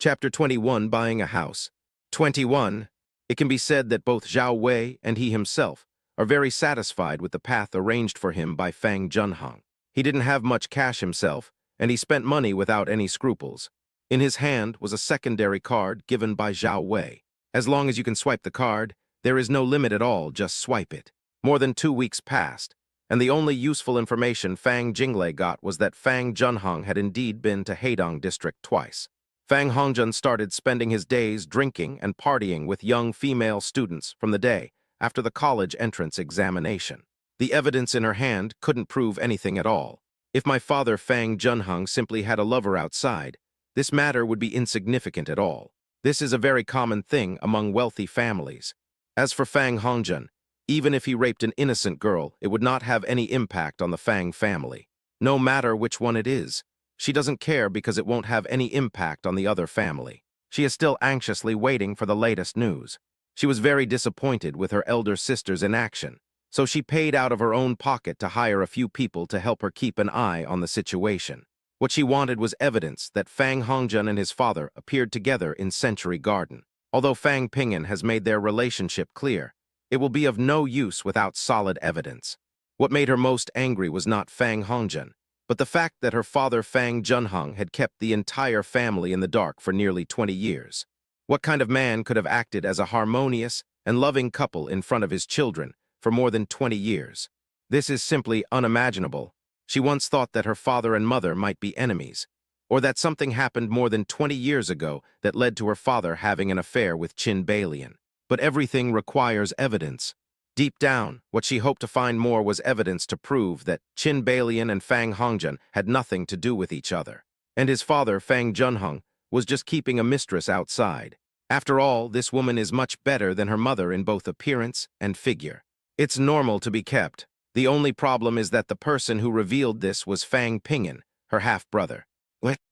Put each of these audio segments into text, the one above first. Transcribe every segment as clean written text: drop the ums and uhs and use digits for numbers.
Chapter 21, Buying a House. 21. It can be said that both Zhao Wei and he himself are very satisfied with the path arranged for him by Fang Junhong. He didn't have much cash himself, and he spent money without any scruples. In his hand was a secondary card given by Zhao Wei. As long as you can swipe the card, there is no limit at all, just swipe it. More than 2 weeks passed, and the only useful information Fang Jinglei got was that Fang Junhong had indeed been to Heidong district twice. Fang Hongjun started spending his days drinking and partying with young female students from the day after the college entrance examination. The evidence in her hand couldn't prove anything at all. If my father Fang Junhong simply had a lover outside, this matter would be insignificant at all. This is a very common thing among wealthy families. As for Fang Hongjun, even if he raped an innocent girl, it would not have any impact on the Fang family. No matter which one it is, she doesn't care because it won't have any impact on the other family. She is still anxiously waiting for the latest news. She was very disappointed with her elder sister's inaction, so she paid out of her own pocket to hire a few people to help her keep an eye on the situation. What she wanted was evidence that Fang Hongjun and his father appeared together in Century Garden. Although Fang Ping'an has made their relationship clear, it will be of no use without solid evidence. What made her most angry was not Fang Hongjun, but the fact that her father Fang Junhong had kept the entire family in the dark for nearly 20 years. What kind of man could have acted as a harmonious and loving couple in front of his children for more than 20 years? This is simply unimaginable. She once thought that her father and mother might be enemies, or that something happened more than 20 years ago that led to her father having an affair with Qin Balian. But everything requires evidence. Deep down, what she hoped to find more was evidence to prove that Qin Balian and Fang Hongjun had nothing to do with each other, and his father, Fang Junhong, was just keeping a mistress outside. After all, this woman is much better than her mother in both appearance and figure. It's normal to be kept. The only problem is that the person who revealed this was Fang Ping'an, her half-brother.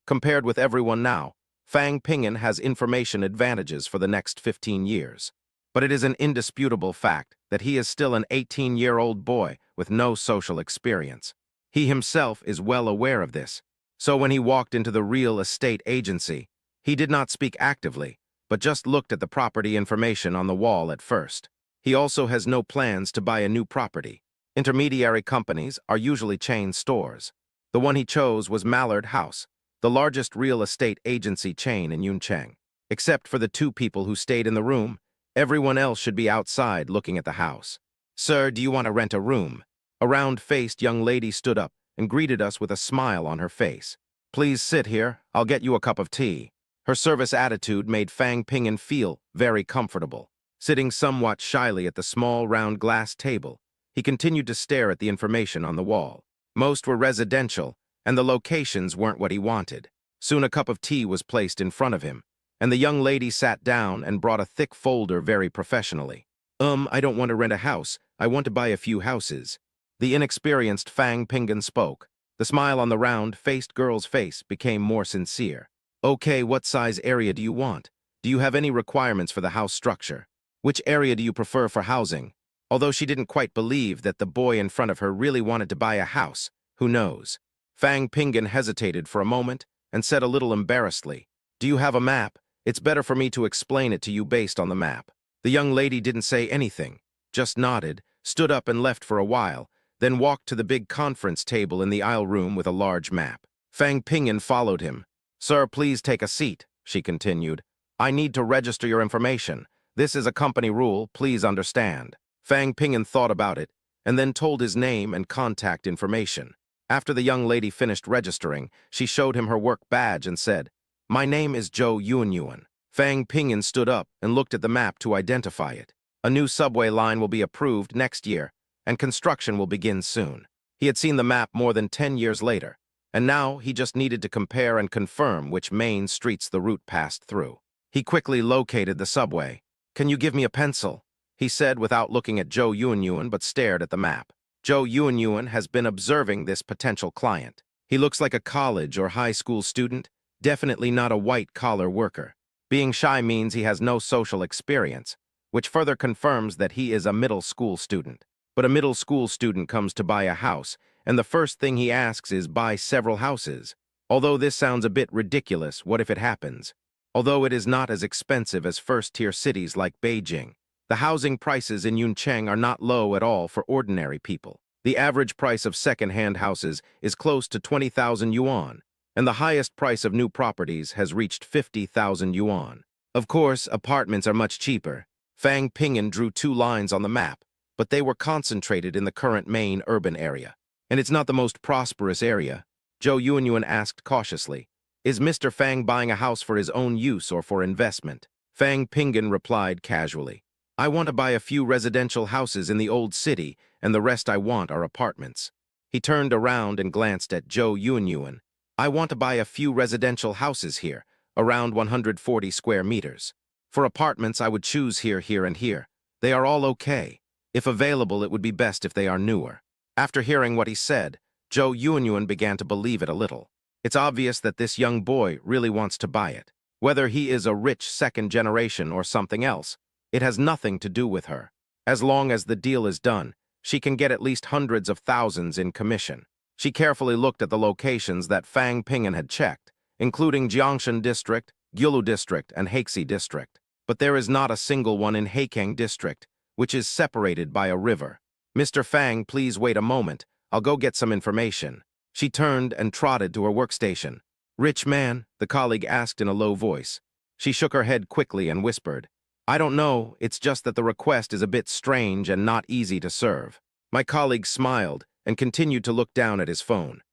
Compared with everyone now, Fang Ping'an has information advantages for the next 15 years. But it is an indisputable fact that he is still an 18-year-old boy with no social experience. He himself is well aware of this. So when he walked into the real estate agency, he did not speak actively, but just looked at the property information on the wall at first. He also has no plans to buy a new property. Intermediary companies are usually chain stores. The one he chose was Mallard House, the largest real estate agency chain in Yuncheng. Except for the 2 people who stayed in the room, everyone else should be outside looking at the house. "Sir, do you want to rent a room?" A round-faced young lady stood up and greeted us with a smile on her face. "Please sit here. I'll get you a cup of tea." Her service attitude made Fang Ping'an feel very comfortable. Sitting somewhat shyly at the small round glass table, he continued to stare at the information on the wall. Most were residential, and the locations weren't what he wanted. Soon a cup of tea was placed in front of him, and the young lady sat down and brought a thick folder very professionally. I don't want to rent a house. I want to buy a few houses." The inexperienced Fang Ping'an spoke. The smile on the round-faced girl's face became more sincere. "Okay, what size area do you want? Do you have any requirements for the house structure? Which area do you prefer for housing?" Although she didn't quite believe that the boy in front of her really wanted to buy a house, who knows? Fang Ping'an hesitated for a moment and said a little embarrassedly, "Do you have a map? It's better for me to explain it to you based on the map." The young lady didn't say anything, just nodded, stood up and left for a while, then walked to the big conference table in the aisle room with a large map. Fang Ping'an followed him. "Sir, please take a seat," she continued. "I need to register your information. This is a company rule, please understand." Fang Ping'an thought about it, and then told his name and contact information. After the young lady finished registering, she showed him her work badge and said, "My name is Zhou Yuanyuan." Fang Ping'an stood up and looked at the map to identify it. A new subway line will be approved next year, and construction will begin soon. He had seen the map more than 10 years later, and now he just needed to compare and confirm which main streets the route passed through. He quickly located the subway. "Can you give me a pencil?" he said without looking at Zhou Yuanyuan but stared at the map. Zhou Yuanyuan has been observing this potential client. He looks like a college or high school student, definitely not a white-collar worker. Being shy means he has no social experience, which further confirms that he is a middle school student. But a middle school student comes to buy a house, and the first thing he asks is buy several houses. Although this sounds a bit ridiculous, what if it happens? Although it is not as expensive as first-tier cities like Beijing, the housing prices in Yuncheng are not low at all for ordinary people. The average price of second-hand houses is close to 20,000 yuan, and the highest price of new properties has reached 50,000 yuan. Of course, apartments are much cheaper. Fang Ping'an drew 2 lines on the map, but they were concentrated in the current main urban area. And it's not the most prosperous area. Zhou Yuanyuan asked cautiously, "Is Mr. Fang buying a house for his own use or for investment?" Fang Ping'an replied casually, "I want to buy a few residential houses in the old city, and the rest I want are apartments." He turned around and glanced at Zhou Yuanyuan. "I want to buy a few residential houses here, around 140 square meters. For apartments, I would choose here, and here. They are all okay. If available, it would be best if they are newer." After hearing what he said, Zhou Yuanyuan began to believe it a little. It's obvious that this young boy really wants to buy it. Whether he is a rich second generation or something else, it has nothing to do with her. As long as the deal is done, she can get at least hundreds of thousands in commission. She carefully looked at the locations that Fang Ping'an had checked, including Jiangshan District, Gyulu District, and Hexi District. But there is not a single one in Heikang District, which is separated by a river. "Mr. Fang, please wait a moment. I'll go get some information." She turned and trotted to her workstation. "Rich man?" the colleague asked in a low voice. She shook her head quickly and whispered, "I don't know, it's just that the request is a bit strange and not easy to serve." My colleague smiled and continued to look down at his phone.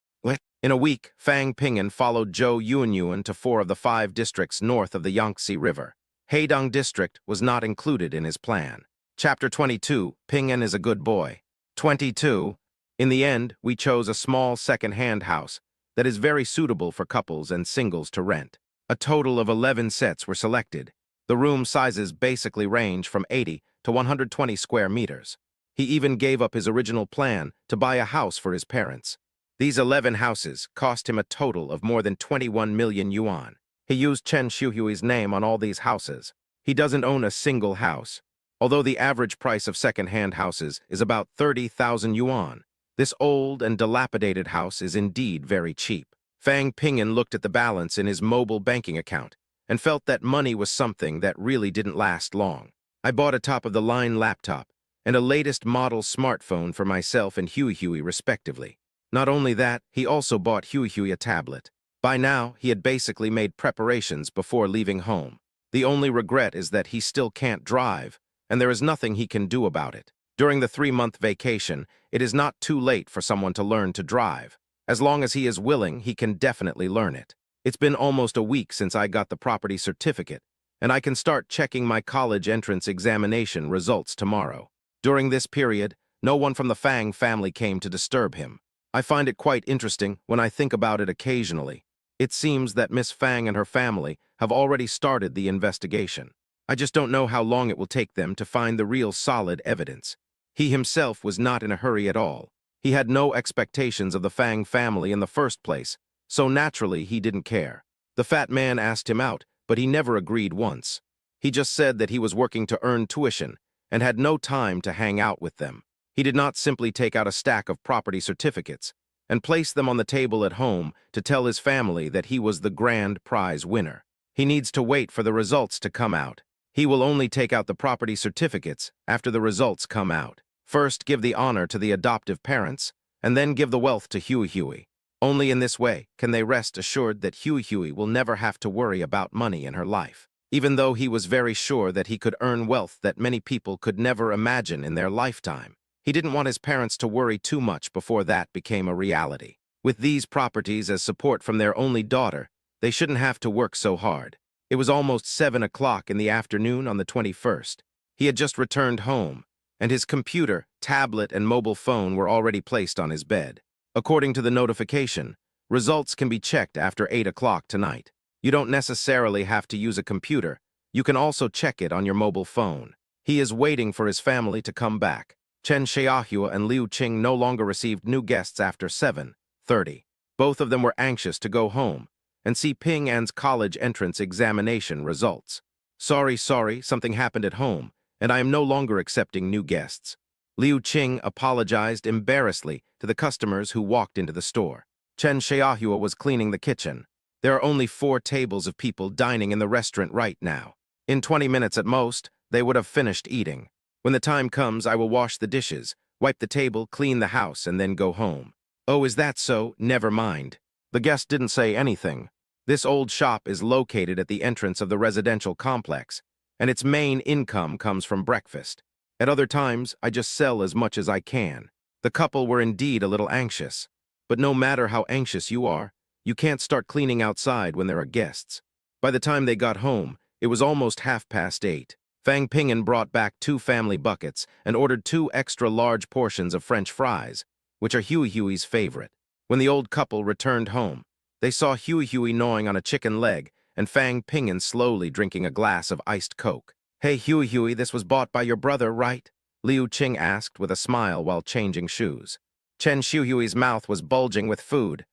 In a week, Fang Ping'an followed Zhou Yuanyuan to 4 of the 5 districts north of the Yangtze River. Heidong District was not included in his plan. Chapter 22, Ping'an is a good boy. 22. In the end, we chose a small second-hand house that is very suitable for couples and singles to rent. A total of 11 sets were selected. The room sizes basically range from 80 to 120 square meters. He even gave up his original plan to buy a house for his parents. These 11 houses cost him a total of more than 21 million yuan. He used Chen Xiuhui's name on all these houses. He doesn't own a single house. Although the average price of second-hand houses is about 30,000 yuan, this old and dilapidated house is indeed very cheap. Fang Ping'an looked at the balance in his mobile banking account and felt that money was something that really didn't last long. "I bought a top-of-the-line laptop and a latest model smartphone for myself and Hui respectively. Not only that, he also bought Hui a tablet. By now, he had basically made preparations before leaving home. The only regret is that he still can't drive, and there is nothing he can do about it. During the 3-month vacation, it is not too late for someone to learn to drive. As long as he is willing, he can definitely learn it. It's been almost a week since I got the property certificate, and I can start checking my college entrance examination results tomorrow. During this period, no one from the Fang family came to disturb him. I find it quite interesting when I think about it occasionally. It seems that Miss Fang and her family have already started the investigation. I just don't know how long it will take them to find the real solid evidence. He himself was not in a hurry at all. He had no expectations of the Fang family in the first place, so naturally he didn't care. The fat man asked him out, but he never agreed once. He just said that he was working to earn tuition and had no time to hang out with them. He did not simply take out a stack of property certificates and place them on the table at home to tell his family that he was the grand prize winner. He needs to wait for the results to come out. He will only take out the property certificates after the results come out. First, give the honor to the adoptive parents, and then give the wealth to Hui. Only in this way can they rest assured that Hui will never have to worry about money in her life, even though he was very sure that he could earn wealth that many people could never imagine in their lifetime. He didn't want his parents to worry too much before that became a reality. With these properties as support from their only daughter, they shouldn't have to work so hard. It was almost 7 o'clock in the afternoon on the 21st. He had just returned home, and his computer, tablet, and mobile phone were already placed on his bed. According to the notification, results can be checked after 8 o'clock tonight. You don't necessarily have to use a computer. You can also check it on your mobile phone. He is waiting for his family to come back. Chen Xiaohua and Liu Qing no longer received new guests after 7:30. Both of them were anxious to go home and see Ping'an's college entrance examination results. Sorry, something happened at home, and I am no longer accepting new guests." Liu Qing apologized embarrassedly to the customers who walked into the store. Chen Xiaohua was cleaning the kitchen. There are only 4 tables of people dining in the restaurant right now. In 20 minutes at most, they would have finished eating. When the time comes, I will wash the dishes, wipe the table, clean the house, and then go home. Oh, is that so? Never mind. The guest didn't say anything. This old shop is located at the entrance of the residential complex, and its main income comes from breakfast. At other times, I just sell as much as I can. The couple were indeed a little anxious. But no matter how anxious you are, you can't start cleaning outside when there are guests. By the time they got home, it was almost 8:30. Fang Ping'an brought back 2 family buckets and ordered 2 extra large portions of French fries, which are Huey's favorite. When the old couple returned home, they saw Huey gnawing on a chicken leg and Fang Ping'an slowly drinking a glass of iced Coke. "Hey Huey, this was bought by your brother, right?" Liu Qing asked with a smile while changing shoes. Chen Huey's mouth was bulging with food.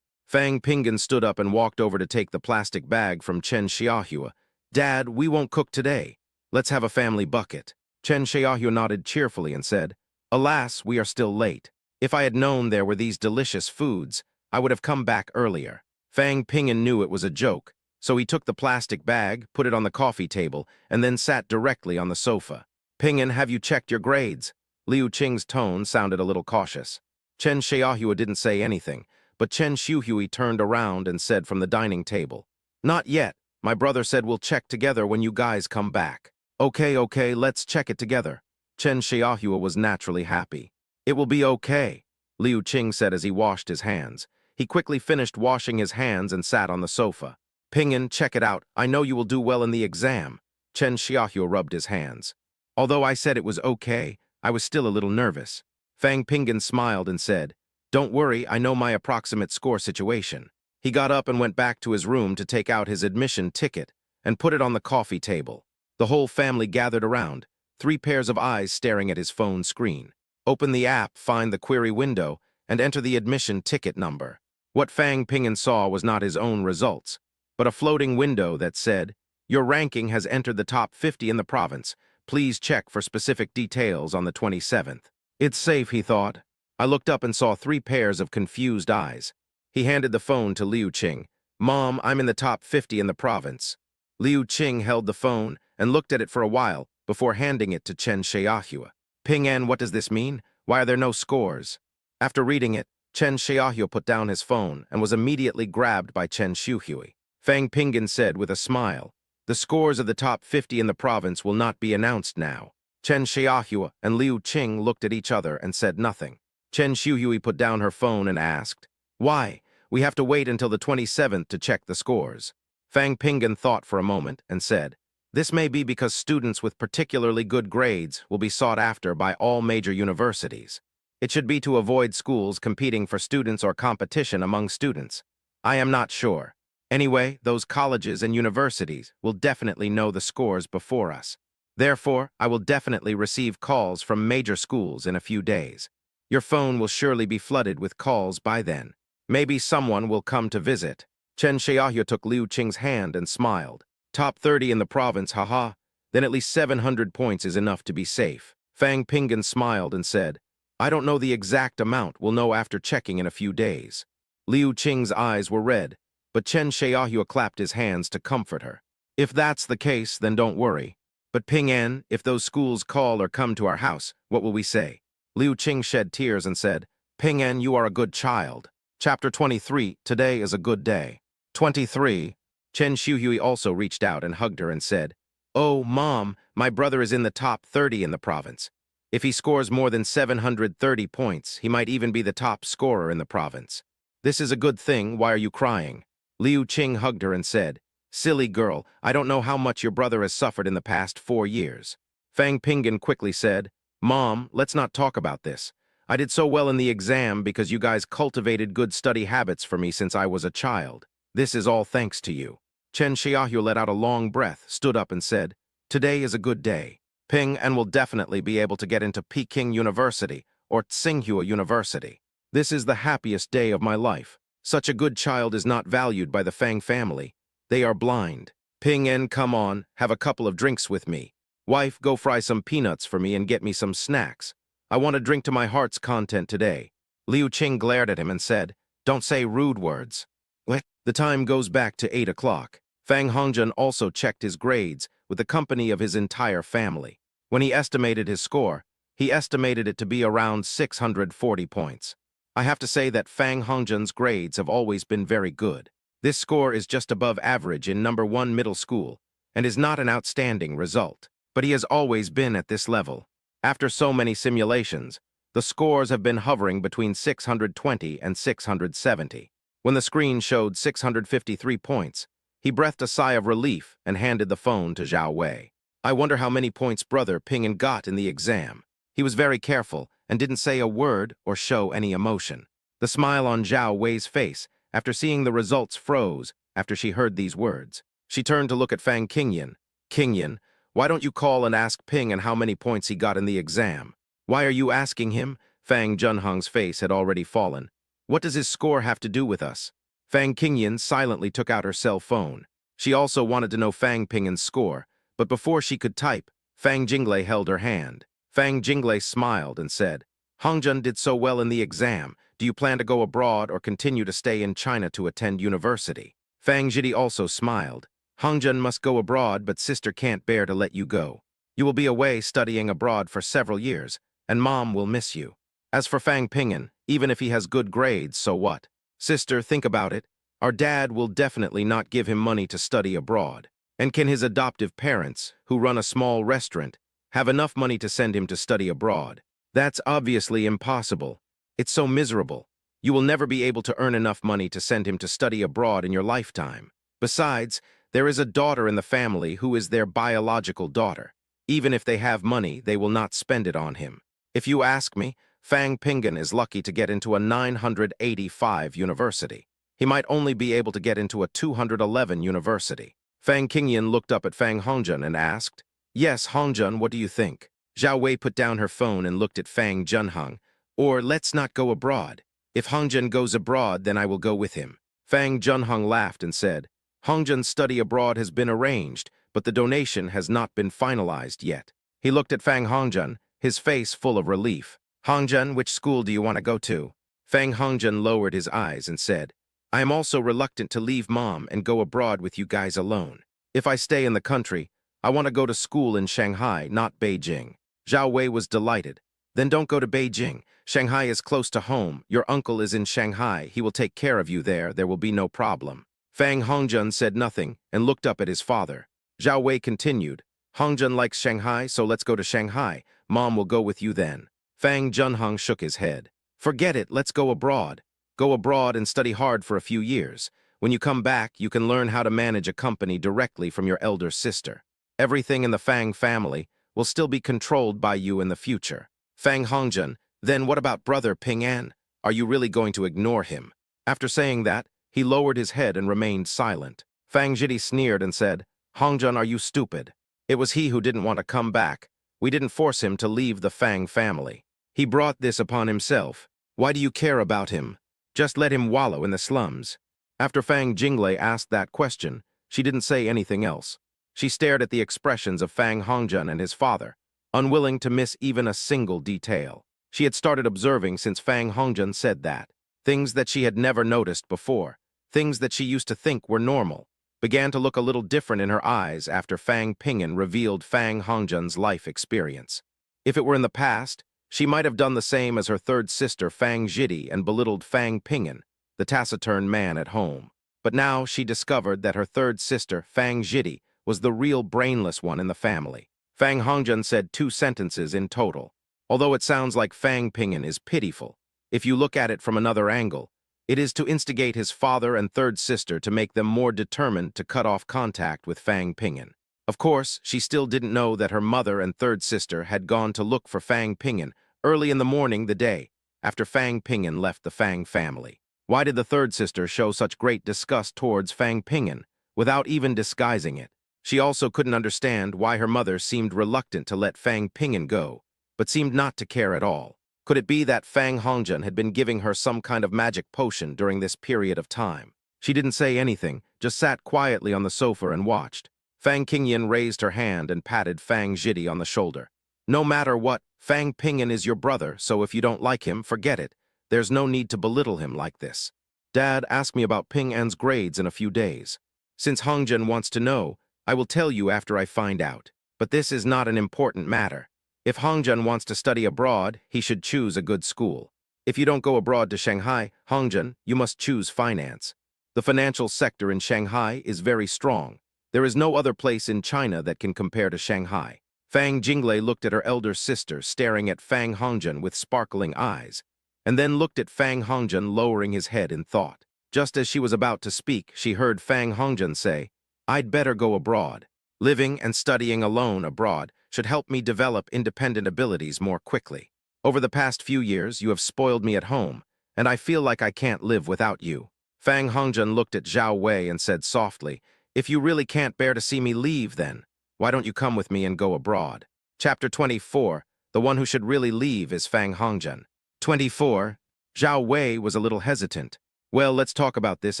Fang Ping'an stood up and walked over to take the plastic bag from Chen Xiaohua. "Dad, we won't cook today. Let's have a family bucket." Chen Xiaohua nodded cheerfully and said, "Alas, we are still late. If I had known there were these delicious foods, I would have come back earlier." Fang Ping'an knew it was a joke, so he took the plastic bag, put it on the coffee table, and then sat directly on the sofa. "Ping'an, have you checked your grades?" Liu Qing's tone sounded a little cautious. Chen Xiaohua didn't say anything, but Chen Xiuhui turned around and said from the dining table, "Not yet. My brother said we'll check together when you guys come back." Okay, let's check it together." Chen Xiaohua was naturally happy. "It will be okay," Liu Qing said as he washed his hands. He quickly finished washing his hands and sat on the sofa. "Ping'an, check it out. I know you will do well in the exam." Chen Xiaohua rubbed his hands. "Although I said it was okay, I was still a little nervous." Fang Ping'an smiled and said, "Don't worry, I know my approximate score situation." He got up and went back to his room to take out his admission ticket and put it on the coffee table. The whole family gathered around, 3 pairs of eyes staring at his phone screen. Open the app, find the query window, and enter the admission ticket number. What Fang Ping'an saw was not his own results, but a floating window that said, "Your ranking has entered the top 50 in the province. Please check for specific details on the 27th. It's safe, he thought. I looked up and saw 3 pairs of confused eyes. He handed the phone to Liu Qing. "Mom, I'm in the top 50 in the province." Liu Qing held the phone and looked at it for a while before handing it to Chen Xiaohua. "Ping'an, what does this mean? Why are there no scores?" After reading it, Chen Xiaohua put down his phone and was immediately grabbed by Chen Xiuhui. Fang Ping'an said with a smile, "The scores of the top 50 in the province will not be announced now." Chen Xiaohua and Liu Qing looked at each other and said nothing. Chen Xiuhui put down her phone and asked, "Why? We have to wait until the 27th to check the scores." Fang Ping'an thought for a moment and said, "This may be because students with particularly good grades will be sought after by all major universities. It should be to avoid schools competing for students or competition among students. I am not sure. Anyway, those colleges and universities will definitely know the scores before us. Therefore, I will definitely receive calls from major schools in a few days. Your phone will surely be flooded with calls by then. Maybe someone will come to visit." Chen Xiaohua took Liu Qing's hand and smiled. "Top 30 in the province, haha. Then at least 700 points is enough to be safe." Fang Ping'an smiled and said, "I don't know the exact amount. We'll know after checking in a few days." Liu Qing's eyes were red, but Chen Xiaohua clapped his hands to comfort her. "If that's the case, then don't worry. But Ping'an, if those schools call or come to our house, what will we say?" Liu Qing shed tears and said, "Ping'an, you are a good child." Chapter 23, Today is a Good Day. 23. Chen Xiuhui also reached out and hugged her and said, "Oh, Mom, my brother is in the top 30 in the province. If he scores more than 730 points, he might even be the top scorer in the province. This is a good thing. Why are you crying?" Liu Qing hugged her and said, "Silly girl, I don't know how much your brother has suffered in the past 4 years." Fang Ping'an quickly said, "Mom, let's not talk about this. I did so well in the exam because you guys cultivated good study habits for me since I was a child. This is all thanks to you." Chen Xiaohua let out a long breath, stood up and said, "Today is a good day. Ping'an will definitely be able to get into Peking University or Tsinghua University. This is the happiest day of my life. Such a good child is not valued by the Fang family. They are blind. Ping'an, come on, have a couple of drinks with me. Wife, go fry some peanuts for me and get me some snacks. I want to drink to my heart's content today." Liu Qing glared at him and said, "Don't say rude words." "What?" The time goes back to 8 o'clock. Fang Hongjun also checked his grades with the company of his entire family. When he estimated his score, he estimated it to be around 640 points. I have to say that Fang Hongjun's grades have always been very good. This score is just above average in number 1 middle school and is not an outstanding result, but he has always been at this level. After so many simulations, the scores have been hovering between 620 and 670. When the screen showed 653 points, he breathed a sigh of relief and handed the phone to Zhao Wei. I wonder how many points brother Ping'an got in the exam. He was very careful and didn't say a word or show any emotion. The smile on Zhao Wei's face after seeing the results froze after she heard these words. She turned to look at Fang Qingyan. Qingyan, why don't you call and ask Ping'an how many points he got in the exam? Why are you asking him? Fang Junhong's face had already fallen. What does his score have to do with us? Fang Qingyan silently took out her cell phone. She also wanted to know Fang Ping'an's score, but before she could type, Fang Jinglei held her hand. Fang Jinglei smiled and said, Hongjun did so well in the exam. Do you plan to go abroad or continue to stay in China to attend university? Fang Jidi also smiled. Hongjun must go abroad, but sister can't bear to let you go. You will be away studying abroad for several years, and mom will miss you. As for Fang Ping'an, even if he has good grades, so what? Sister, think about it. Our dad will definitely not give him money to study abroad. And can his adoptive parents, who run a small restaurant, have enough money to send him to study abroad? That's obviously impossible. It's so miserable. You will never be able to earn enough money to send him to study abroad in your lifetime. Besides, there is a daughter in the family who is their biological daughter. Even if they have money, they will not spend it on him. If you ask me, Fang Ping'an is lucky to get into a 985 university. He might only be able to get into a 211 university. Fang Qingyan looked up at Fang Hongjun and asked, Yes, Hongjun, what do you think? Zhao Wei put down her phone and looked at Fang Junhong. Or let's not go abroad. If Hongjun goes abroad, then I will go with him. Fang Junhong laughed and said, Hongjun's study abroad has been arranged, but the donation has not been finalized yet. He looked at Fang Hongjun, his face full of relief. Hongjun, which school do you want to go to? Fang Hongjun lowered his eyes and said, I am also reluctant to leave mom and go abroad with you guys alone. If I stay in the country, I want to go to school in Shanghai, not Beijing. Zhao Wei was delighted. Then don't go to Beijing. Shanghai is close to home. Your uncle is in Shanghai. He will take care of you there. There will be no problem. Fang Hongjun said nothing and looked up at his father. Zhao Wei continued, Hongjun likes Shanghai, so let's go to Shanghai. Mom will go with you then. Fang Junhong shook his head. Forget it, let's go abroad. Go abroad and study hard for a few years. When you come back, you can learn how to manage a company directly from your elder sister. Everything in the Fang family will still be controlled by you in the future. Fang Hongjun, then what about brother Ping'an? Are you really going to ignore him? After saying that, he lowered his head and remained silent. Fang Jidi sneered and said, Hongjun, are you stupid? It was he who didn't want to come back. We didn't force him to leave the Fang family. He brought this upon himself. Why do you care about him? Just let him wallow in the slums. After Fang Jinglei asked that question, she didn't say anything else. She stared at the expressions of Fang Hongjun and his father, unwilling to miss even a single detail. She had started observing since Fang Hongjun said that. Things that she had never noticed before, things that she used to think were normal, began to look a little different in her eyes after Fang Ping'an revealed Fang Hongjun's life experience. If it were in the past, she might have done the same as her third sister Fang Jidi and belittled Fang Ping'an, the taciturn man at home. But now she discovered that her third sister Fang Jidi was the real brainless one in the family. Fang Hongjun said 2 sentences in total. Although it sounds like Fang Ping'an is pitiful, if you look at it from another angle, it is to instigate his father and third sister to make them more determined to cut off contact with Fang Ping'an. Of course, she still didn't know that her mother and third sister had gone to look for Fang Ping'an early in the morning the day after Fang Ping'an left the Fang family. Why did the third sister show such great disgust towards Fang Ping'an without even disguising it? She also couldn't understand why her mother seemed reluctant to let Fang Ping'an go, but seemed not to care at all. Could it be that Fang Hongjun had been giving her some kind of magic potion during this period of time? She didn't say anything, just sat quietly on the sofa and watched. Fang Qingyan raised her hand and patted Fang Jidi on the shoulder. No matter what, Fang Ping'an is your brother, so if you don't like him, forget it. There's no need to belittle him like this. Dad asked me about Ping An's grades in a few days. Since Hongjian wants to know, I will tell you after I find out. But this is not an important matter. If Hongjian wants to study abroad, he should choose a good school. If you don't go abroad to Shanghai, Hongjian, you must choose finance. The financial sector in Shanghai is very strong. There is no other place in China that can compare to Shanghai. Fang Jinglei looked at her elder sister, staring at Fang Hongjian with sparkling eyes, and then looked at Fang Hongjian, lowering his head in thought. Just as she was about to speak, she heard Fang Hongjian say, "I'd better go abroad. Living and studying alone abroad should help me develop independent abilities more quickly. Over the past few years, you have spoiled me at home, and I feel like I can't live without you." Fang Hongjian looked at Zhao Wei and said softly, "If you really can't bear to see me leave, then why don't you come with me and go abroad?" Chapter 24, The one who should really leave is Fang Hongjian. 24. Zhao Wei was a little hesitant. "Well, let's talk about this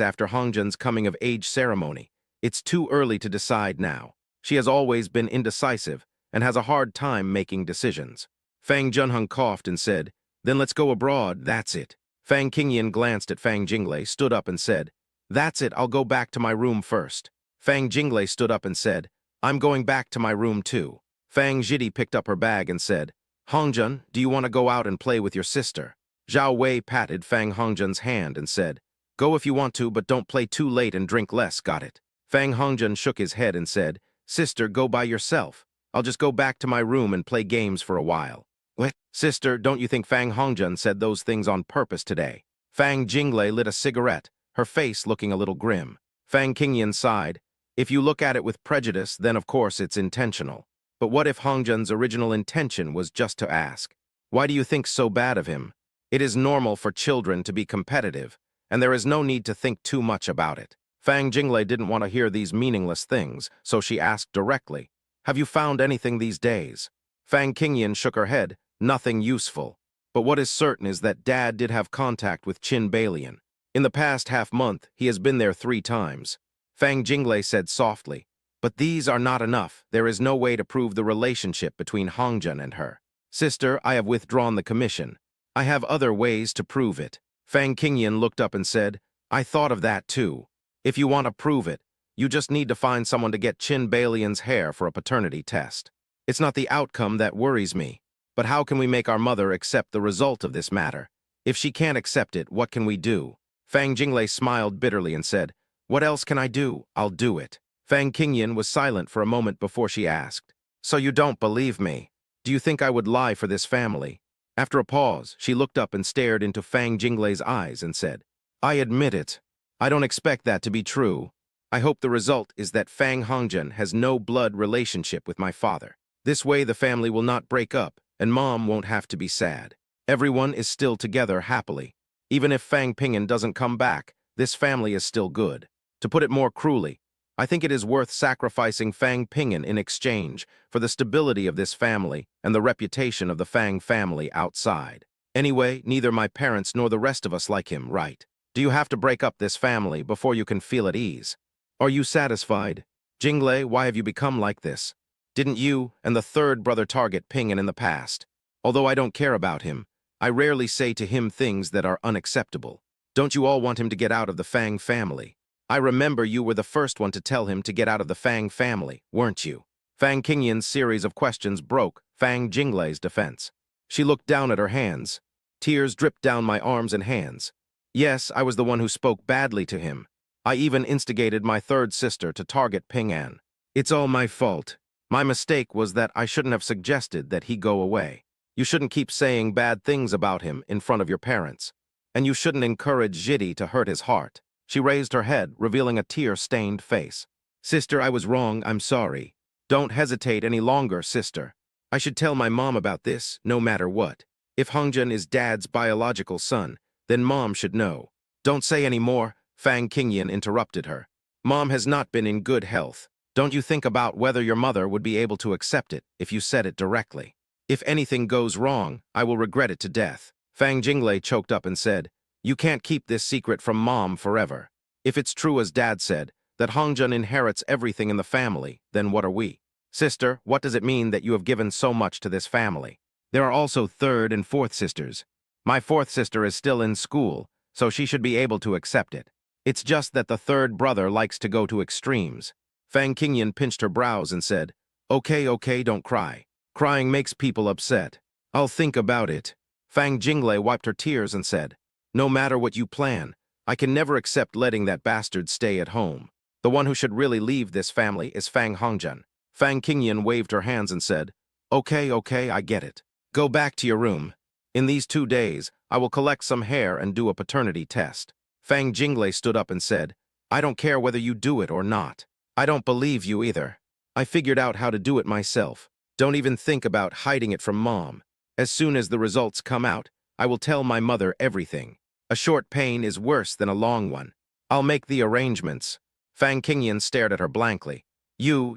after Hongjian's coming-of-age ceremony. It's too early to decide now. She has always been indecisive and has a hard time making decisions." Fang Junheng coughed and said, "Then let's go abroad, that's it." Fang Qingyan glanced at Fang Jinglei, stood up and said, "That's it, I'll go back to my room first." Fang Jinglei stood up and said, "I'm going back to my room too." Fang Zhidi picked up her bag and said, "Hongjian, do you want to go out and play with your sister?" Zhao Wei patted Fang Hongjian's hand and said, "Go if you want to, but don't play too late and drink less, got it?" Fang Hongjian shook his head and said, "Sister, go by yourself. I'll just go back to my room and play games for a while." "What? Sister, don't you think Fang Hongjian said those things on purpose today?" Fang Jinglei lit a cigarette, her face looking a little grim. Fang Qingyan sighed, "If you look at it with prejudice, then of course it's intentional. But what if Hongjian's original intention was just to ask? Why do you think so bad of him? It is normal for children to be competitive, and there is no need to think too much about it." Fang Jinglei didn't want to hear these meaningless things, so she asked directly, "Have you found anything these days?" Fang Qingyan shook her head, "Nothing useful. But what is certain is that Dad did have contact with Qin Balian. In the past half-month, he has been there 3 times. Fang Jinglei said softly, "But these are not enough. There is no way to prove the relationship between Hongjian and her. Sister, I have withdrawn the commission. I have other ways to prove it." Fang Qingyan looked up and said, "I thought of that too. If you want to prove it, you just need to find someone to get Qin Balian's hair for a paternity test. It's not the outcome that worries me, but how can we make our mother accept the result of this matter? If she can't accept it, what can we do?" Fang Jinglei smiled bitterly and said, "What else can I do? I'll do it." Fang Qingyan was silent for a moment before she asked, "So you don't believe me? Do you think I would lie for this family?" After a pause, she looked up and stared into Fang Jinglei's eyes and said, "I admit it. I don't expect that to be true. I hope the result is that Fang Hongjian has no blood relationship with my father. This way the family will not break up, and Mom won't have to be sad. Everyone is still together happily. Even if Fang Ping'an doesn't come back, this family is still good. To put it more cruelly, I think it is worth sacrificing Fang Ping'an in exchange for the stability of this family and the reputation of the Fang family outside. Anyway, neither my parents nor the rest of us like him, right? Do you have to break up this family before you can feel at ease? Are you satisfied? Jinglei, why have you become like this? Didn't you and the third brother target Ping'an in the past? Although I don't care about him, I rarely say to him things that are unacceptable. Don't you all want him to get out of the Fang family? I remember you were the first one to tell him to get out of the Fang family, weren't you?" Fang Qingyan's series of questions broke Fang Jinglei's defense. She looked down at her hands. Tears dripped down my arms and hands. "Yes, I was the one who spoke badly to him. I even instigated my third sister to target Ping'an. It's all my fault. My mistake was that I shouldn't have suggested that he go away. You shouldn't keep saying bad things about him in front of your parents. And you shouldn't encourage Zhidi to hurt his heart." She raised her head, revealing a tear-stained face. "Sister, I was wrong, I'm sorry. Don't hesitate any longer, sister. I should tell my mom about this, no matter what. If Hongjian is Dad's biological son, then Mom should know." "Don't say any more," Fang Qingyan interrupted her. "Mom has not been in good health. Don't you think about whether your mother would be able to accept it if you said it directly. If anything goes wrong, I will regret it to death." Fang Jinglei choked up and said, "You can't keep this secret from Mom forever. If it's true as Dad said, that Hongjian inherits everything in the family, then what are we? Sister, what does it mean that you have given so much to this family? There are also third and fourth sisters. My fourth sister is still in school, so she should be able to accept it. It's just that the third brother likes to go to extremes. Fang Qingyan pinched her brows and said, Okay, okay, don't cry. Crying makes people upset. I'll think about it. Fang Jinglei wiped her tears and said, No matter what you plan, I can never accept letting that bastard stay at home. The one who should really leave this family is Fang Hongjian. Fang Qingyan waved her hands and said, Okay, okay, I get it. Go back to your room. In these 2 days, I will collect some hair and do a paternity test. Fang Jinglei stood up and said, I don't care whether you do it or not. I don't believe you either. I figured out how to do it myself. Don't even think about hiding it from Mom. As soon as the results come out, I will tell my mother everything. A short pain is worse than a long one. I'll make the arrangements. Fang Qingyan stared at her blankly. You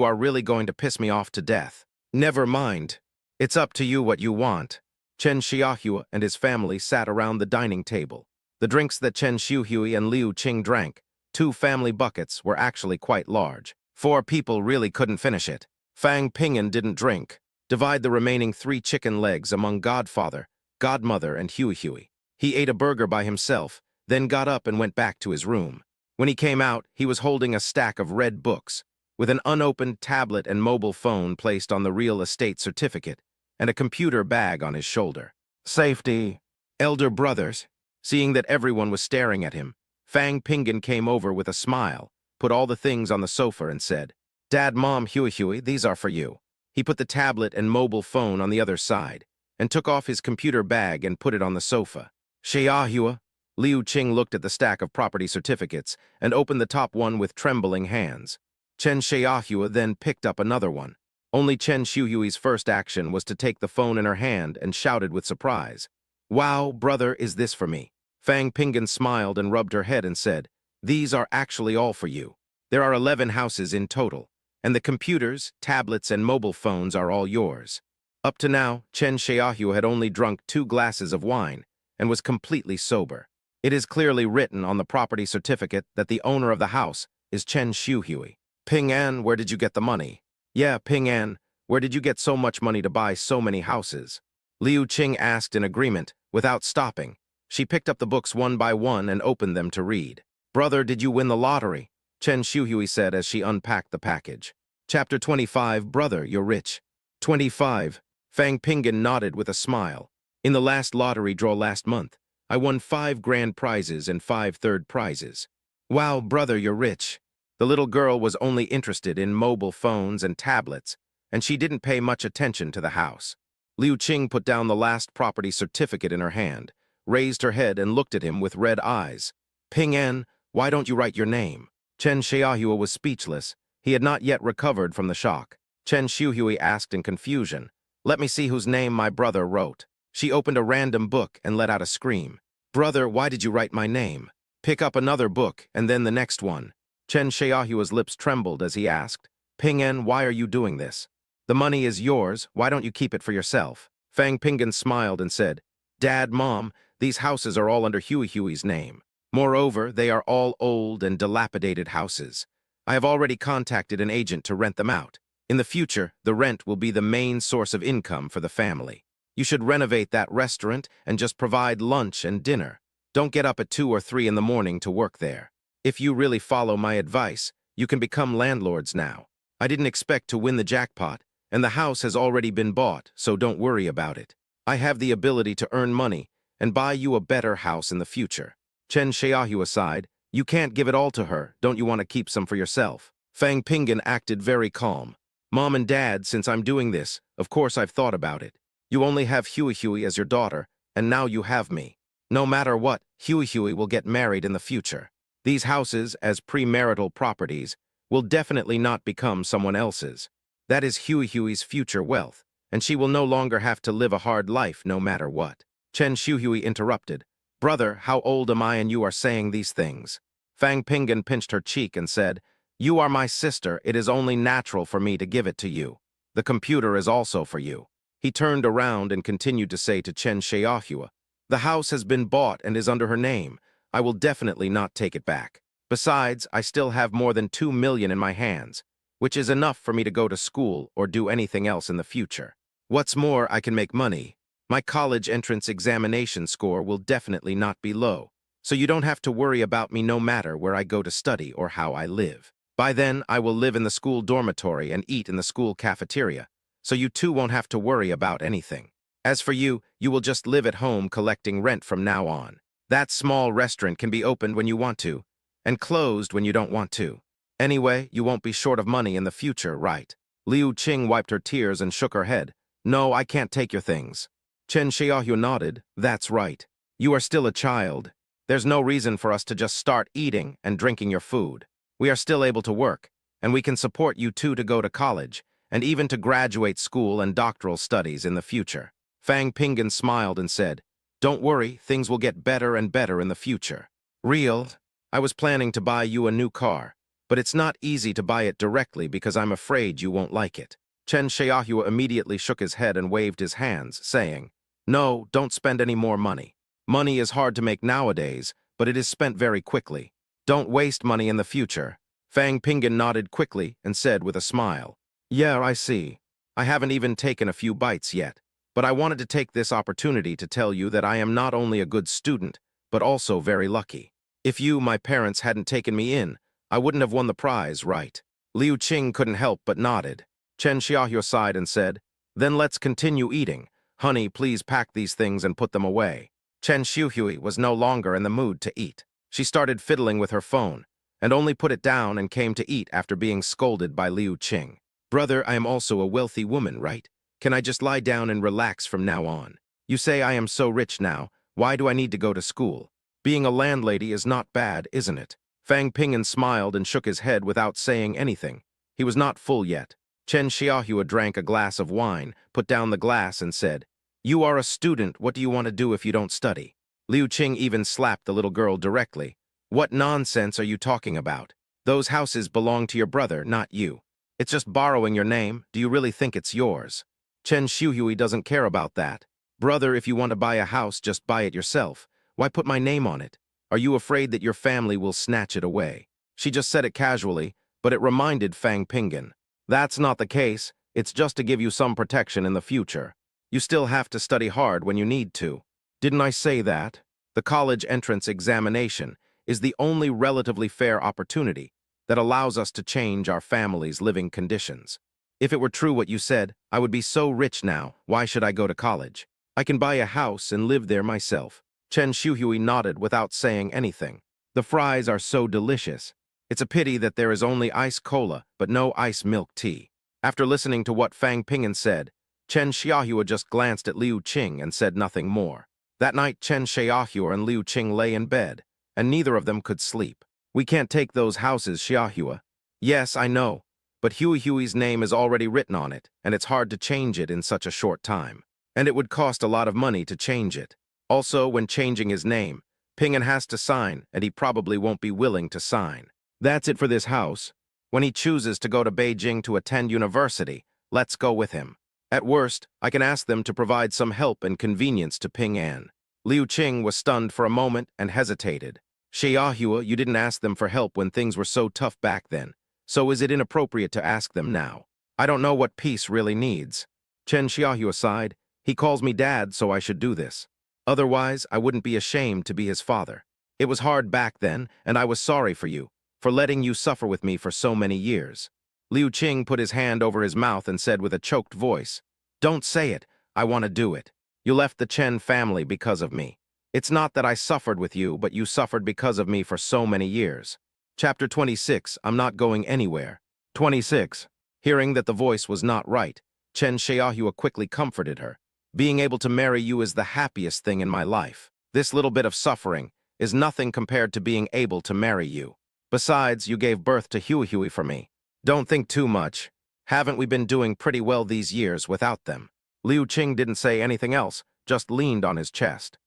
are really going to piss me off to death. Never mind. It's up to you what you want. Chen Xiaohua and his family sat around the dining table. The drinks that Chen Xiuhui and Liu Qing drank, 2 family buckets, were actually quite large. 4 people really couldn't finish it. Fang Ping'an didn't drink. Divide the remaining 3 chicken legs among Godfather, Godmother, and Huey. He ate a burger by himself, then got up and went back to his room. When he came out, he was holding a stack of red books, with an unopened tablet and mobile phone placed on the real estate certificate, and a computer bag on his shoulder. Safety. Elder brothers. Seeing that everyone was staring at him, Fang Ping'an came over with a smile, put all the things on the sofa and said, Dad, Mom, Huey, these are for you. He put the tablet and mobile phone on the other side, and took off his computer bag and put it on the sofa. Xiaohua. Liu Qing looked at the stack of property certificates and opened the top one with trembling hands. Chen Xiaohua then picked up another one. Only Chen Xiuhui's first action was to take the phone in her hand and shouted with surprise, Wow, brother, is this for me? Fang Ping'an smiled and rubbed her head and said, These are actually all for you. There are 11 houses in total, and the computers, tablets, and mobile phones are all yours. Up to now, Chen Xiaohua had only drunk 2 glasses of wine and was completely sober. It is clearly written on the property certificate that the owner of the house is Chen Xiuhui. Ping'an, where did you get the money? Yeah, Ping'an, where did you get so much money to buy so many houses? Liu Qing asked in agreement, without stopping. She picked up the books one by one and opened them to read. Brother, did you win the lottery? Chen Xiuhui said as she unpacked the package. Chapter 25, Brother, you're rich. 25. Fang Ping'an nodded with a smile. In the last lottery draw last month, I won 5 grand prizes and 5 third prizes. Wow, brother, you're rich. The little girl was only interested in mobile phones and tablets, and she didn't pay much attention to the house. Liu Qing put down the last property certificate in her hand, raised her head and looked at him with red eyes. Ping'an, why don't you write your name? Chen Xiaohua was speechless. He had not yet recovered from the shock. Chen Xiuhui asked in confusion, Let me see whose name my brother wrote. She opened a random book and let out a scream. Brother, why did you write my name? Pick up another book and then the next one. Chen Xiaohua's lips trembled as he asked, Ping'an, why are you doing this? The money is yours, why don't you keep it for yourself? Fang Ping'an smiled and said, Dad, Mom, these houses are all under Huey's name. Moreover, they are all old and dilapidated houses. I have already contacted an agent to rent them out. In the future, the rent will be the main source of income for the family. You should renovate that restaurant and just provide lunch and dinner. Don't get up at 2 or 3 in the morning to work there. If you really follow my advice, you can become landlords now. I didn't expect to win the jackpot, and the house has already been bought, so don't worry about it. I have the ability to earn money and buy you a better house in the future. Chen Xiaohua sighed, You can't give it all to her, don't you want to keep some for yourself? Fang Ping'an acted very calm. Mom and Dad, since I'm doing this, of course I've thought about it. You only have Huey as your daughter, and now you have me. No matter what, Huey will get married in the future. These houses, as premarital properties, will definitely not become someone else's. That is Huey's future wealth, and she will no longer have to live a hard life no matter what. Chen Xiuhui interrupted. Brother, how old am I and you are saying these things? Fang Ping'an pinched her cheek and said, You are my sister, it is only natural for me to give it to you. The computer is also for you. He turned around and continued to say to Chen Xiaohua, The house has been bought and is under her name. I will definitely not take it back. Besides, I still have more than 2 million in my hands, which is enough for me to go to school or do anything else in the future. What's more, I can make money. My college entrance examination score will definitely not be low, so you don't have to worry about me no matter where I go to study or how I live. By then, I will live in the school dormitory and eat in the school cafeteria, so you too won't have to worry about anything. As for you, you will just live at home collecting rent from now on. That small restaurant can be opened when you want to, and closed when you don't want to. Anyway, you won't be short of money in the future, right? Liu Qing wiped her tears and shook her head. No, I can't take your things. Chen Xiaohu nodded. That's right. You are still a child. There's no reason for us to just start eating and drinking your food. We are still able to work, and we can support you too to go to college, and even to graduate school and doctoral studies in the future. Fang Pingan smiled and said, Don't worry, things will get better and better in the future. Real, I was planning to buy you a new car, but it's not easy to buy it directly because I'm afraid you won't like it. Chen Xiaohua immediately shook his head and waved his hands, saying, No, don't spend any more money. Money is hard to make nowadays, but it is spent very quickly. Don't waste money in the future. Fang Pingan nodded quickly and said with a smile, Yeah, I see. I haven't even taken a few bites yet, but I wanted to take this opportunity to tell you that I am not only a good student, but also very lucky. If you, my parents, hadn't taken me in, I wouldn't have won the prize, right? Liu Qing couldn't help but nodded. Chen Xiaohu sighed and said, Then let's continue eating. Honey, please pack these things and put them away. Chen Xiuhui was no longer in the mood to eat. She started fiddling with her phone, and only put it down and came to eat after being scolded by Liu Qing. Brother, I am also a wealthy woman, right? Can I just lie down and relax from now on? You say I am so rich now, why do I need to go to school? Being a landlady is not bad, isn't it? Fang Pingan smiled and shook his head without saying anything. He was not full yet. Chen Xiaohua drank a glass of wine, put down the glass and said, You are a student, what do you want to do if you don't study? Liu Qing even slapped the little girl directly. What nonsense are you talking about? Those houses belong to your brother, not you. It's just borrowing your name. Do you really think it's yours? Chen Xiuhui doesn't care about that. Brother, if you want to buy a house, just buy it yourself. Why put my name on it? Are you afraid that your family will snatch it away? She just said it casually, but it reminded Fang Pingan. That's not the case. It's just to give you some protection in the future. You still have to study hard when you need to. Didn't I say that? The college entrance examination is the only relatively fair opportunity that allows us to change our family's living conditions. If it were true what you said, I would be so rich now, why should I go to college? I can buy a house and live there myself. Chen Xiuhui nodded without saying anything. The fries are so delicious. It's a pity that there is only ice cola, but no ice milk tea. After listening to what Fang Pingan said, Chen Xiaohua just glanced at Liu Qing and said nothing more. That night, Chen Xiaohua and Liu Qing lay in bed, and neither of them could sleep. We can't take those houses, Xiaohua. Yes, I know, but Hui's name is already written on it, and it's hard to change it in such a short time. And it would cost a lot of money to change it. Also, when changing his name, Pingan has to sign, and he probably won't be willing to sign. That's it for this house. When he chooses to go to Beijing to attend university, let's go with him. At worst, I can ask them to provide some help and convenience to Ping An. Liu Qing was stunned for a moment and hesitated. Xiaohua, you didn't ask them for help when things were so tough back then, so is it inappropriate to ask them now? I don't know what peace really needs. Chen Xiaohua sighed. He calls me dad, so I should do this. Otherwise, I wouldn't be ashamed to be his father. It was hard back then, and I was sorry for you, for letting you suffer with me for so many years. Liu Qing put his hand over his mouth and said with a choked voice, Don't say it, I want to do it. You left the Chen family because of me. It's not that I suffered with you, but you suffered because of me for so many years. Chapter 26, I'm not going anywhere. 26. Hearing that the voice was not right, Chen Xiaohua quickly comforted her. Being able to marry you is the happiest thing in my life. This little bit of suffering is nothing compared to being able to marry you. Besides, you gave birth to Hui for me. Don't think too much. Haven't we been doing pretty well these years without them? Liu Qing didn't say anything else, just leaned on his chest.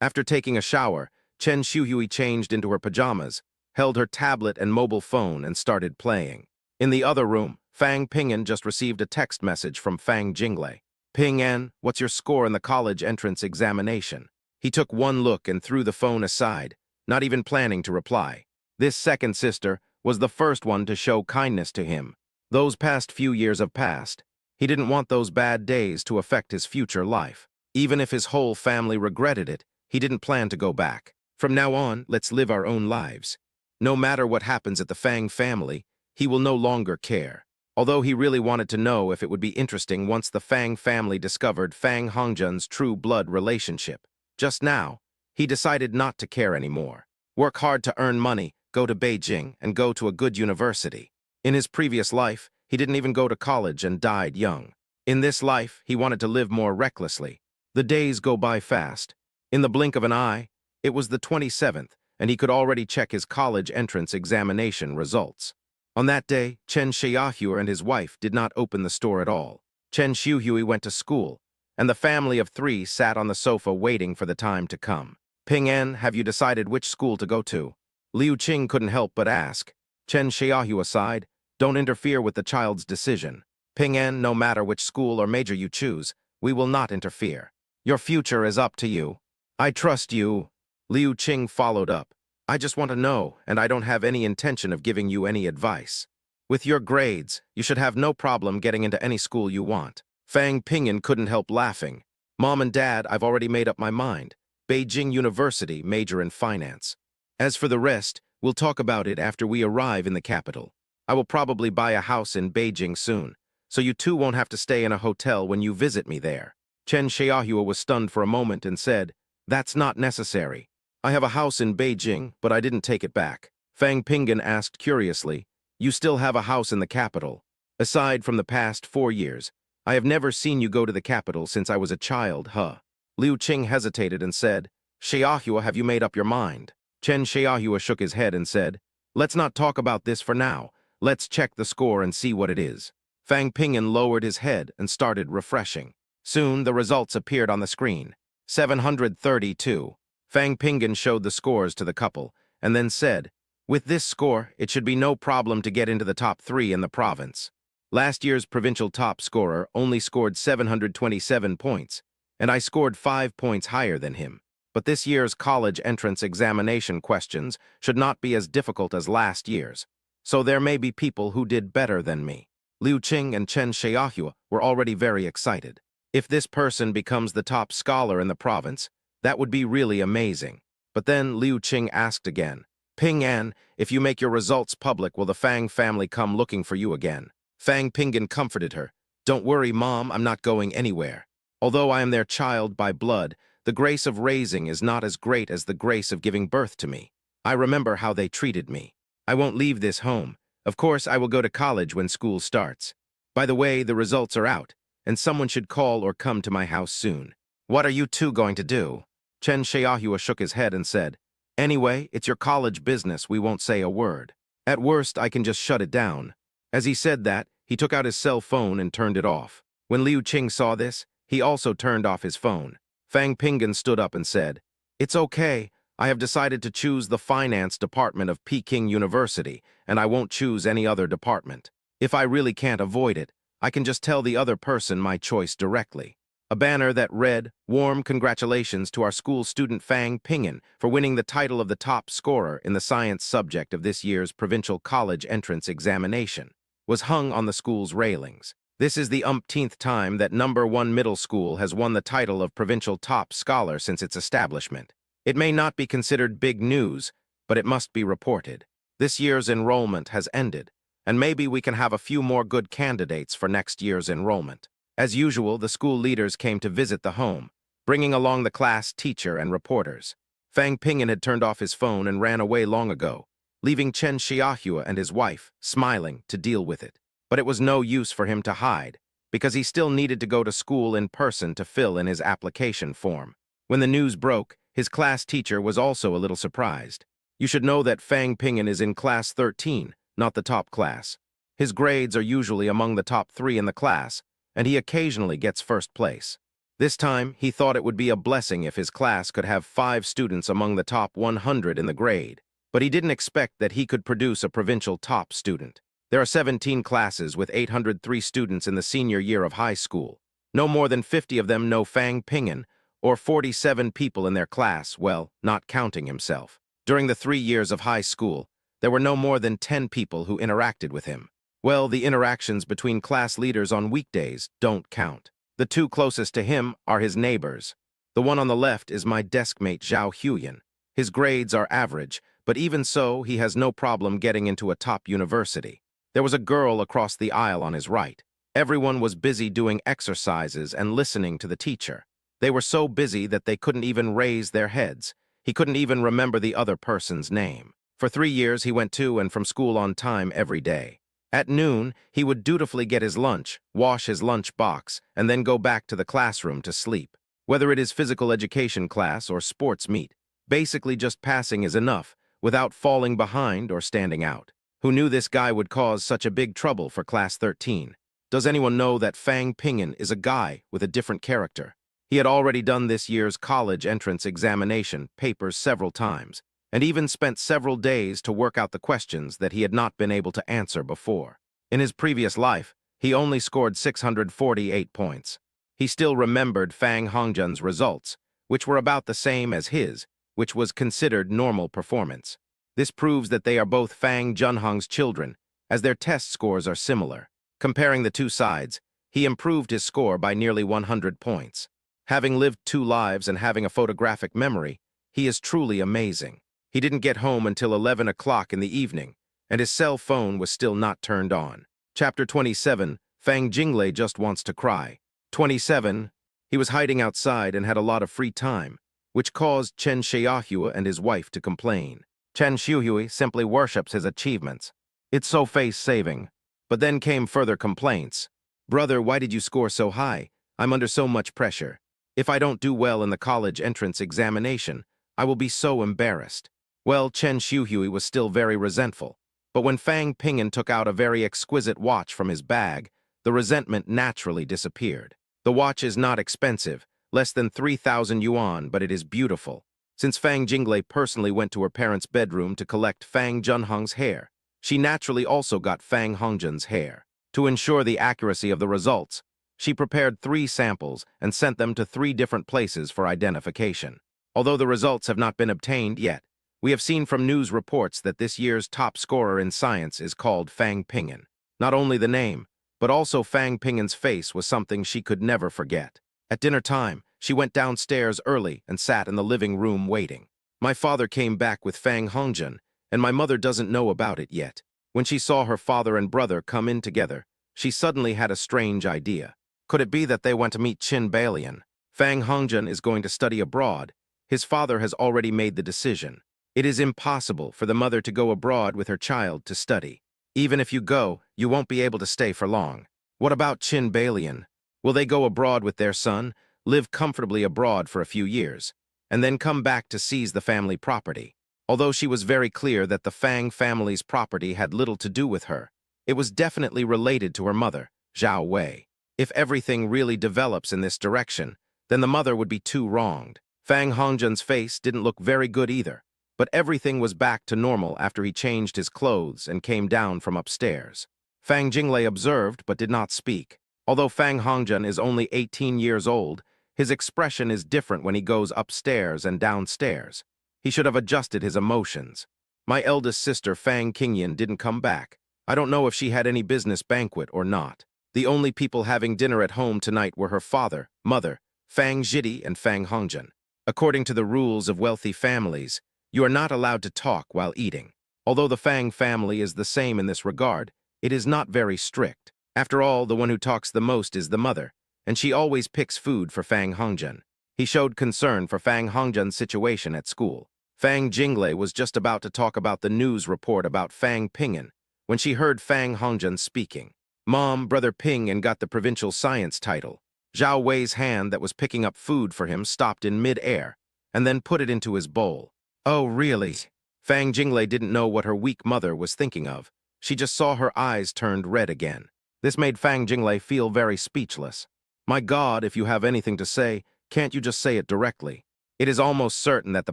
After taking a shower, Chen Xiuhui changed into her pajamas, held her tablet and mobile phone and started playing. In the other room, Fang Pingan just received a text message from Fang Jinglei. Ping An, what's your score in the college entrance examination? He took one look and threw the phone aside, not even planning to reply. This second sister was the first one to show kindness to him. Those past few years have passed. He didn't want those bad days to affect his future life. Even if his whole family regretted it, he didn't plan to go back. From now on, let's live our own lives. No matter what happens at the Fang family, he will no longer care. Although he really wanted to know if it would be interesting once the Fang family discovered Fang Hongjun's true blood relationship. Just now, he decided not to care anymore. Work hard to earn money, go to Beijing, and go to a good university. In his previous life, he didn't even go to college and died young. In this life, he wanted to live more recklessly. The days go by fast. In the blink of an eye, it was the 27th, and he could already check his college entrance examination results. On that day, Chen Xiaohui and his wife did not open the store at all. Chen Xiaohui went to school, and the family of three sat on the sofa waiting for the time to come. Ping En, have you decided which school to go to? Liu Qing couldn't help but ask. Chen Xiaohui sighed, don't interfere with the child's decision. Ping En, no matter which school or major you choose, we will not interfere. Your future is up to you. I trust you. Liu Qing followed up. I just want to know, and I don't have any intention of giving you any advice. With your grades, you should have no problem getting into any school you want. Fang Pingyan couldn't help laughing. Mom and Dad, I've already made up my mind. Beijing University, major in finance. As for the rest, we'll talk about it after we arrive in the capital. I will probably buy a house in Beijing soon, so you two won't have to stay in a hotel when you visit me there. Chen Xiaohui was stunned for a moment and said, that's not necessary. I have a house in Beijing, but I didn't take it back. Fang Pingyan asked curiously, you still have a house in the capital? Aside from the past 4 years, I have never seen you go to the capital since I was a child, huh? Liu Qing hesitated and said, Xiaohui, have you made up your mind? Chen Xiaohui shook his head and said, let's not talk about this for now. Let's check the score and see what it is. Fang Pingyan lowered his head and started refreshing. Soon, the results appeared on the screen. 732. Fang Pingyan showed the scores to the couple, and then said, with this score, it should be no problem to get into the top 3 in the province. Last year's provincial top scorer only scored 727 points, and I scored 5 points higher than him. But this year's college entrance examination questions should not be as difficult as last year's, so there may be people who did better than me. Liu Qing and Chen Xiaohui were already very excited. If this person becomes the top scholar in the province, that would be really amazing. But then Liu Qing asked again, Ping An, if you make your results public, will the Fang family come looking for you again? Fang Pingyan comforted her. Don't worry, Mom, I'm not going anywhere. Although I am their child by blood, the grace of raising is not as great as the grace of giving birth to me. I remember how they treated me. I won't leave this home. Of course, I will go to college when school starts. By the way, the results are out, and someone should call or come to my house soon. What are you two going to do? Chen Xiaohui shook his head and said, anyway, it's your college business, we won't say a word. At worst, I can just shut it down. As he said that, he took out his cell phone and turned it off. When Liu Qing saw this, he also turned off his phone. Fang Pingyan stood up and said, it's okay, I have decided to choose the finance department of Peking University, and I won't choose any other department. If I really can't avoid it, I can just tell the other person my choice directly. A banner that read, warm congratulations to our school student Fang Pingyan for winning the title of the top scorer in the science subject of this year's provincial college entrance examination, was hung on the school's railings. This is the umpteenth time that No. 1 middle school has won the title of provincial top scholar since its establishment. It may not be considered big news, but it must be reported. This year's enrollment has ended, and maybe we can have a few more good candidates for next year's enrollment. As usual, the school leaders came to visit the home, bringing along the class teacher and reporters. Fang Pingyan had turned off his phone and ran away long ago, leaving Chen Xiaohui and his wife, smiling, to deal with it. But it was no use for him to hide, because he still needed to go to school in person to fill in his application form. When the news broke, his class teacher was also a little surprised. You should know that Fang Pingyan is in class 13, not the top class. His grades are usually among the top 3 in the class, and he occasionally gets first place. This time, he thought it would be a blessing if his class could have 5 students among the top 100 in the grade, but he didn't expect that he could produce a provincial top student. There are 17 classes with 803 students in the senior year of high school. No more than 50 of them know Fang Pingyan, or 47 people in their class, well, not counting himself. During the 3 years of high school, there were no more than 10 people who interacted with him. Well, the interactions between class leaders on weekdays don't count. The two closest to him are his neighbors. The one on the left is my deskmate Zhao Huyan. His grades are average, but even so, he has no problem getting into a top university. There was a girl across the aisle on his right. Everyone was busy doing exercises and listening to the teacher. They were so busy that they couldn't even raise their heads. He couldn't even remember the other person's name. For 3 years, he went to and from school on time every day. At noon, he would dutifully get his lunch, wash his lunch box, and then go back to the classroom to sleep. Whether it is physical education class or sports meet, basically just passing is enough, without falling behind or standing out. Who knew this guy would cause such a big trouble for Class 13? Does anyone know that Fang Ping'an is a guy with a different character? He had already done this year's college entrance examination papers several times, and even spent several days to work out the questions that he had not been able to answer before. In his previous life, he only scored 648 points. He still remembered Fang Hongjian's results, which were about the same as his, which was considered normal performance. This proves that they are both Fang Junhong's children, as their test scores are similar. Comparing the two sides, he improved his score by nearly 100 points. Having lived 2 lives and having a photographic memory, he is truly amazing. He didn't get home until 11 o'clock in the evening, and his cell phone was still not turned on. Chapter 27, Fang Jinglei just wants to cry. 27, he was hiding outside and had a lot of free time, which caused Chen Xiaohua and his wife to complain. Chen Xiaohui simply worships his achievements. It's so face-saving. But then came further complaints. Brother, why did you score so high? I'm under so much pressure. If I don't do well in the college entrance examination, I will be so embarrassed. Well, Chen Xiaohui was still very resentful. But when Fang Ping'an took out a very exquisite watch from his bag, the resentment naturally disappeared. The watch is not expensive, less than 3,000 yuan, but it is beautiful. Since Fang Jinglei personally went to her parents' bedroom to collect Fang Junhong's hair, she naturally also got Fang Hongjian's hair. To ensure the accuracy of the results, she prepared 3 samples and sent them to 3 different places for identification. Although the results have not been obtained yet, we have seen from news reports that this year's top scorer in science is called Fang Ping'an. Not only the name, but also Fang Ping'an's face was something she could never forget. At dinner time, she went downstairs early and sat in the living room waiting. My father came back with Fang Hongjian, and my mother doesn't know about it yet. When she saw her father and brother come in together, she suddenly had a strange idea. Could it be that they went to meet Qin Balian? Fang Hongjian is going to study abroad. His father has already made the decision. It is impossible for the mother to go abroad with her child to study. Even if you go, you won't be able to stay for long. What about Qin Balian? Will they go abroad with their son, live comfortably abroad for a few years, and then come back to seize the family property? Although she was very clear that the Fang family's property had little to do with her, it was definitely related to her mother, Zhao Wei. If everything really develops in this direction, then the mother would be too wronged. Fang Hongjian's face didn't look very good either, but everything was back to normal after he changed his clothes and came down from upstairs. Fang Jinglei observed but did not speak. Although Fang Hongjian is only 18 years old, his expression is different when he goes upstairs and downstairs. He should have adjusted his emotions. My eldest sister, Fang Qingyan, didn't come back. I don't know if she had any business banquet or not. The only people having dinner at home tonight were her father, mother, Fang Zhidi, and Fang Hongjian. According to the rules of wealthy families, you are not allowed to talk while eating. Although the Fang family is the same in this regard, it is not very strict. After all, the one who talks the most is the mother, and she always picks food for Fang Hongjian. He showed concern for Fang Hongjian's situation at school. Fang Jinglei was just about to talk about the news report about Fang Ping'an when she heard Fang Hongjian speaking. Mom, Brother Ping'an got the provincial science title. Zhao Wei's hand that was picking up food for him stopped in mid-air and then put it into his bowl. Oh, really? Fang Jinglei didn't know what her weak mother was thinking of. She just saw her eyes turned red again. This made Fang Jinglei feel very speechless. My God, if you have anything to say, can't you just say it directly? It is almost certain that the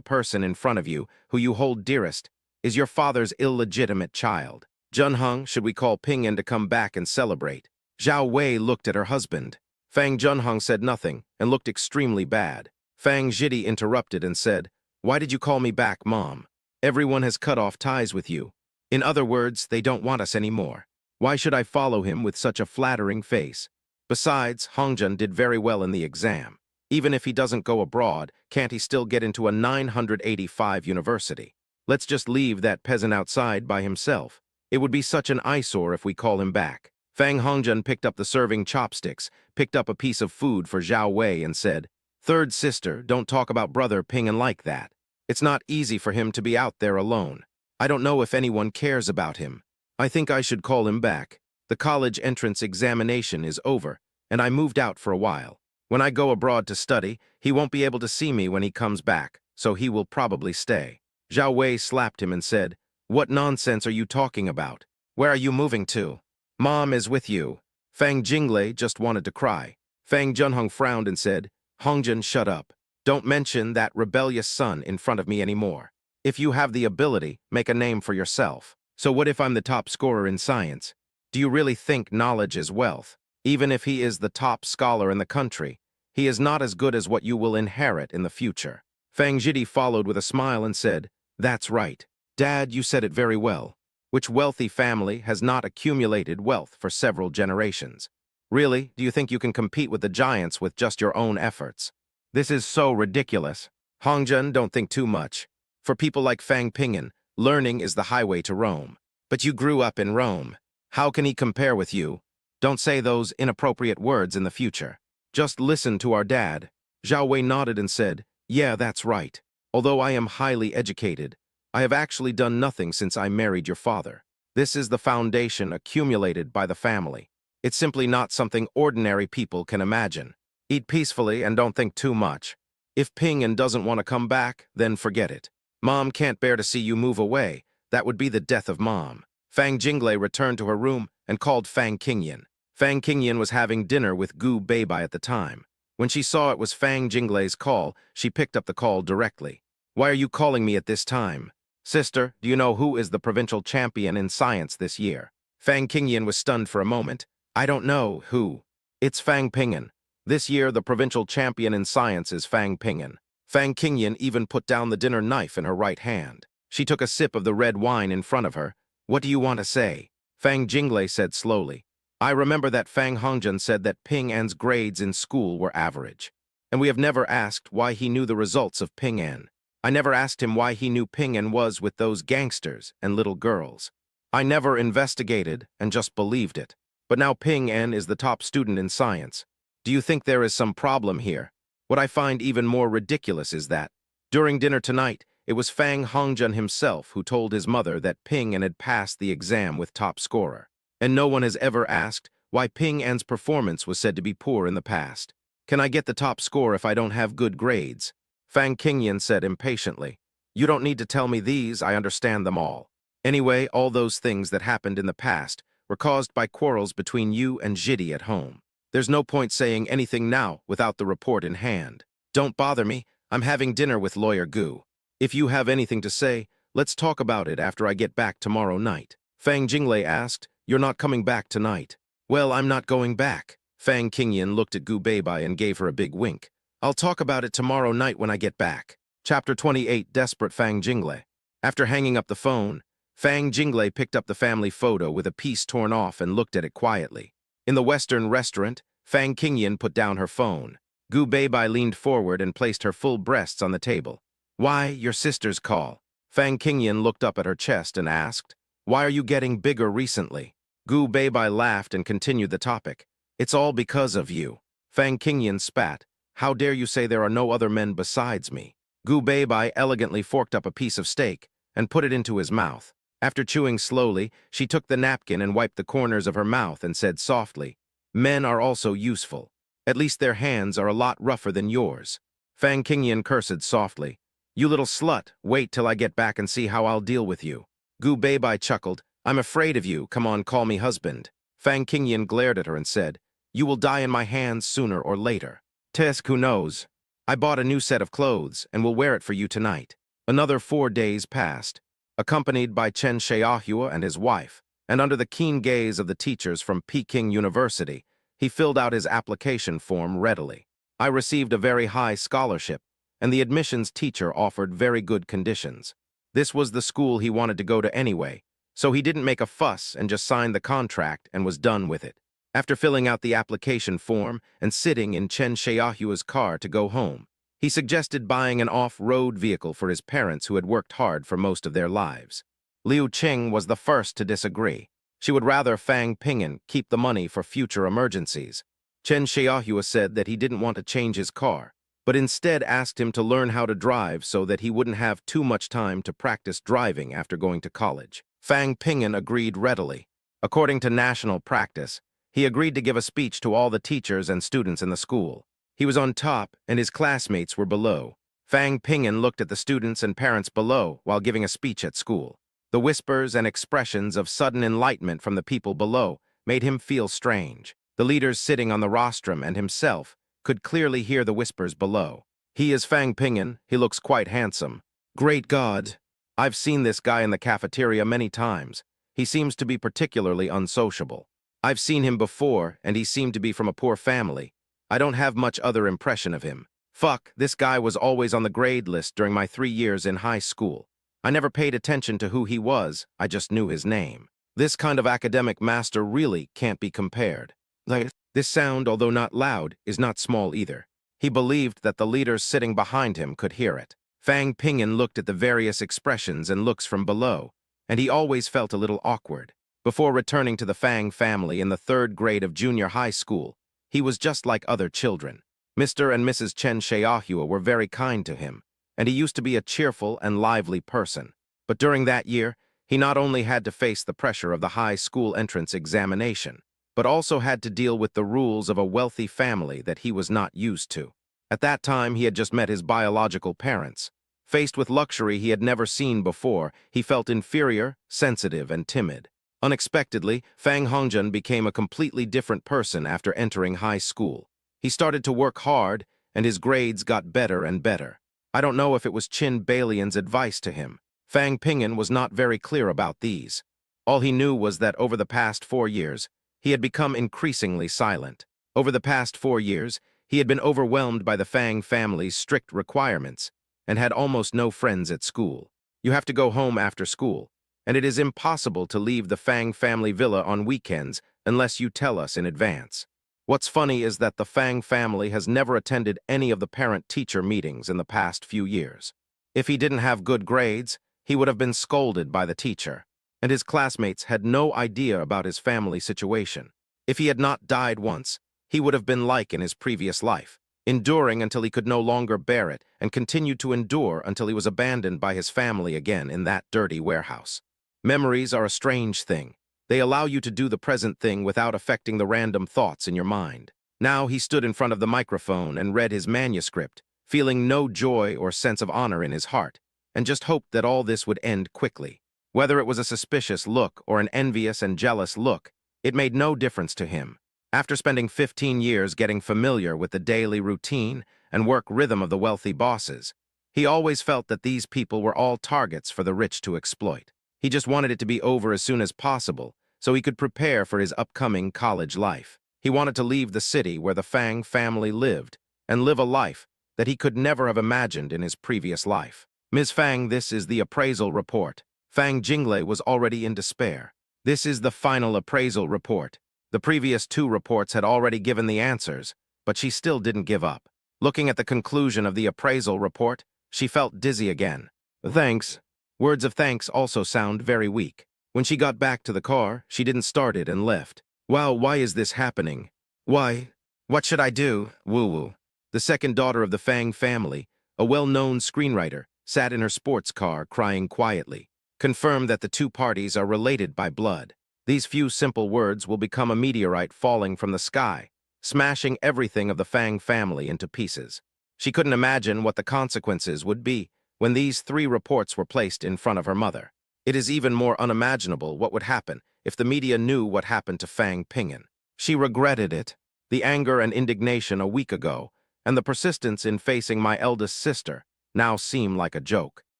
person in front of you, who you hold dearest, is your father's illegitimate child. Junhong, should we call Ping'an to come back and celebrate? Zhao Wei looked at her husband. Fang Junhong said nothing and looked extremely bad. Fang Zhidi interrupted and said, "Why did you call me back, Mom? Everyone has cut off ties with you. In other words, they don't want us anymore. Why should I follow him with such a flattering face?" Besides, Hongjun did very well in the exam. Even if he doesn't go abroad, can't he still get into a 985 university? Let's just leave that peasant outside by himself. It would be such an eyesore if we call him back. Fang Hongjun picked up the serving chopsticks, picked up a piece of food for Zhao Wei and said, "Third sister, don't talk about brother Ping'an like that. It's not easy for him to be out there alone. I don't know if anyone cares about him. I think I should call him back. The college entrance examination is over, and I moved out for a while. When I go abroad to study, he won't be able to see me when he comes back, so he will probably stay." Zhao Wei slapped him and said, "What nonsense are you talking about? Where are you moving to? Mom is with you." Fang Jinglei just wanted to cry. Fang Junhong frowned and said, "Hongjun, shut up. Don't mention that rebellious son in front of me anymore. If you have the ability, make a name for yourself. So what if I'm the top scorer in science? Do you really think knowledge is wealth? Even if he is the top scholar in the country, he is not as good as what you will inherit in the future." Fang Jidi followed with a smile and said, "That's right. Dad, you said it very well. Which wealthy family has not accumulated wealth for several generations? Really, do you think you can compete with the giants with just your own efforts? This is so ridiculous. Hongjun, don't think too much. For people like Fang Ping'an, learning is the highway to Rome. But you grew up in Rome. How can he compare with you? Don't say those inappropriate words in the future. Just listen to our dad." Zhao Wei nodded and said, "Yeah, that's right. Although I am highly educated, I have actually done nothing since I married your father. This is the foundation accumulated by the family. It's simply not something ordinary people can imagine. Eat peacefully and don't think too much. If Ping'an doesn't want to come back, then forget it. Mom can't bear to see you move away. That would be the death of Mom." Fang Jinglei returned to her room and called Fang Qingyan. Fang Qingyan was having dinner with Gu Beibai at the time. When she saw it was Fang Jinglei's call, she picked up the call directly. "Why are you calling me at this time? Sister, do you know who is the provincial champion in science this year?" Fang Qingyan was stunned for a moment. "I don't know who." "It's Fang Ping'an. This year, the provincial champion in science is Fang Ping'an." Fang Qingyan even put down the dinner knife in her right hand. She took a sip of the red wine in front of her. "What do you want to say?" Fang Jinglei said slowly, "I remember that Fang Hongjun said that Ping'an's grades in school were average. And we have never asked why he knew the results of Ping'an. I never asked him why he knew Ping'an was with those gangsters and little girls. I never investigated and just believed it. But now Ping'an is the top student in science. Do you think there is some problem here? What I find even more ridiculous is that, during dinner tonight, it was Fang Hongjun himself who told his mother that Ping'an had passed the exam with top scorer. And no one has ever asked why Ping'an's performance was said to be poor in the past. Can I get the top score if I don't have good grades?" Fang Qingyan said impatiently, "You don't need to tell me these, I understand them all. Anyway, all those things that happened in the past were caused by quarrels between you and Jidi at home. There's no point saying anything now without the report in hand. Don't bother me, I'm having dinner with Lawyer Gu. If you have anything to say, let's talk about it after I get back tomorrow night." Fang Jinglei asked, "You're not coming back tonight?" "Well, I'm not going back." Fang Qingyan looked at Gu Beibai and gave her a big wink. "I'll talk about it tomorrow night when I get back." Chapter 28, Desperate Fang Jinglei. After hanging up the phone, Fang Jinglei picked up the family photo with a piece torn off and looked at it quietly. In the Western restaurant, Fang Qingyan put down her phone. Gu Beibai leaned forward and placed her full breasts on the table. "Why, your sister's call." Fang Qingyan looked up at her chest and asked, "Why are you getting bigger recently?" Gu Beibai laughed and continued the topic. "It's all because of you." Fang Qingyan spat. "How dare you say there are no other men besides me?" Gu Beibai elegantly forked up a piece of steak and put it into his mouth. After chewing slowly, she took the napkin and wiped the corners of her mouth and said softly, "Men are also useful. At least their hands are a lot rougher than yours." Fang Qingyan cursed softly. "You little slut, wait till I get back and see how I'll deal with you." Gu Beibai chuckled. "I'm afraid of you, come on, call me husband." Fang Qingyan glared at her and said, "You will die in my hands sooner or later." "Tisk, who knows? I bought a new set of clothes and will wear it for you tonight." Another 4 days passed. Accompanied by Chen Xiaohua and his wife, and under the keen gaze of the teachers from Peking University, he filled out his application form readily. "I received a very high scholarship, and the admissions teacher offered very good conditions. This was the school he wanted to go to anyway, so he didn't make a fuss and just signed the contract and was done with it. After filling out the application form and sitting in Chen Xiaohua's car to go home, he suggested buying an off-road vehicle for his parents who had worked hard for most of their lives. Liu Qing was the first to disagree. She would rather Fang Ping'an keep the money for future emergencies. Chen Xiaohua said that he didn't want to change his car, but instead asked him to learn how to drive so that he wouldn't have too much time to practice driving after going to college. Fang Ping'an agreed readily. According to national practice, he agreed to give a speech to all the teachers and students in the school. He was on top, and his classmates were below. Fang Ping'an looked at the students and parents below while giving a speech at school. The whispers and expressions of sudden enlightenment from the people below made him feel strange. The leaders sitting on the rostrum and himself could clearly hear the whispers below. He is Fang Ping'an. He looks quite handsome. Great God! I've seen this guy in the cafeteria many times. He seems to be particularly unsociable. I've seen him before, and he seemed to be from a poor family. I don't have much other impression of him. Fuck, this guy was always on the grade list during my 3 years in high school. I never paid attention to who he was, I just knew his name. This kind of academic master really can't be compared. This sound, although not loud, is not small either. He believed that the leaders sitting behind him could hear it. Fang Ping'an looked at the various expressions and looks from below, and he always felt a little awkward. Before returning to the Fang family in the 3rd grade of junior high school, he was just like other children. Mr. and Mrs. Chen Xiaohua were very kind to him, and he used to be a cheerful and lively person. But during that year, he not only had to face the pressure of the high school entrance examination, but also had to deal with the rules of a wealthy family that he was not used to. At that time, he had just met his biological parents. Faced with luxury he had never seen before, he felt inferior, sensitive, and timid. Unexpectedly, Fang Hongjian became a completely different person after entering high school. He started to work hard, and his grades got better and better. I don't know if it was Qin Balian's advice to him. Fang Ping'an was not very clear about these. All he knew was that over the past 4 years, he had become increasingly silent. Over the past 4 years, he had been overwhelmed by the Fang family's strict requirements and had almost no friends at school. You have to go home after school, and it is impossible to leave the Fang family villa on weekends unless you tell us in advance. What's funny is that the Fang family has never attended any of the parent-teacher meetings in the past few years. If he didn't have good grades, he would have been scolded by the teacher, and his classmates had no idea about his family situation. If he had not died once, he would have been like in his previous life, enduring until he could no longer bear it and continued to endure until he was abandoned by his family again in that dirty warehouse. Memories are a strange thing. They allow you to do the present thing without affecting the random thoughts in your mind. Now he stood in front of the microphone and read his manuscript, feeling no joy or sense of honor in his heart, and just hoped that all this would end quickly. Whether it was a suspicious look or an envious and jealous look, it made no difference to him. After spending 15 years getting familiar with the daily routine and work rhythm of the wealthy bosses, he always felt that these people were all targets for the rich to exploit. He just wanted it to be over as soon as possible, so he could prepare for his upcoming college life. He wanted to leave the city where the Fang family lived and live a life that he could never have imagined in his previous life. Ms. Fang, this is the appraisal report. Fang Jinglei was already in despair. This is the final appraisal report. The previous 2 reports had already given the answers, but she still didn't give up. Looking at the conclusion of the appraisal report, she felt dizzy again. Thanks. Words of thanks also sound very weak. When she got back to the car, she didn't start it and left. Wow, why is this happening? Why? What should I do? Woo-woo. The second daughter of the Fang family, a well-known screenwriter, sat in her sports car crying quietly. Confirm that the 2 parties are related by blood. These few simple words will become a meteorite falling from the sky, smashing everything of the Fang family into pieces. She couldn't imagine what the consequences would be when these 3 reports were placed in front of her mother. It is even more unimaginable what would happen if the media knew what happened to Fang Ping'an. She regretted it, the anger and indignation a week ago, and the persistence in facing my eldest sister now seem like a joke.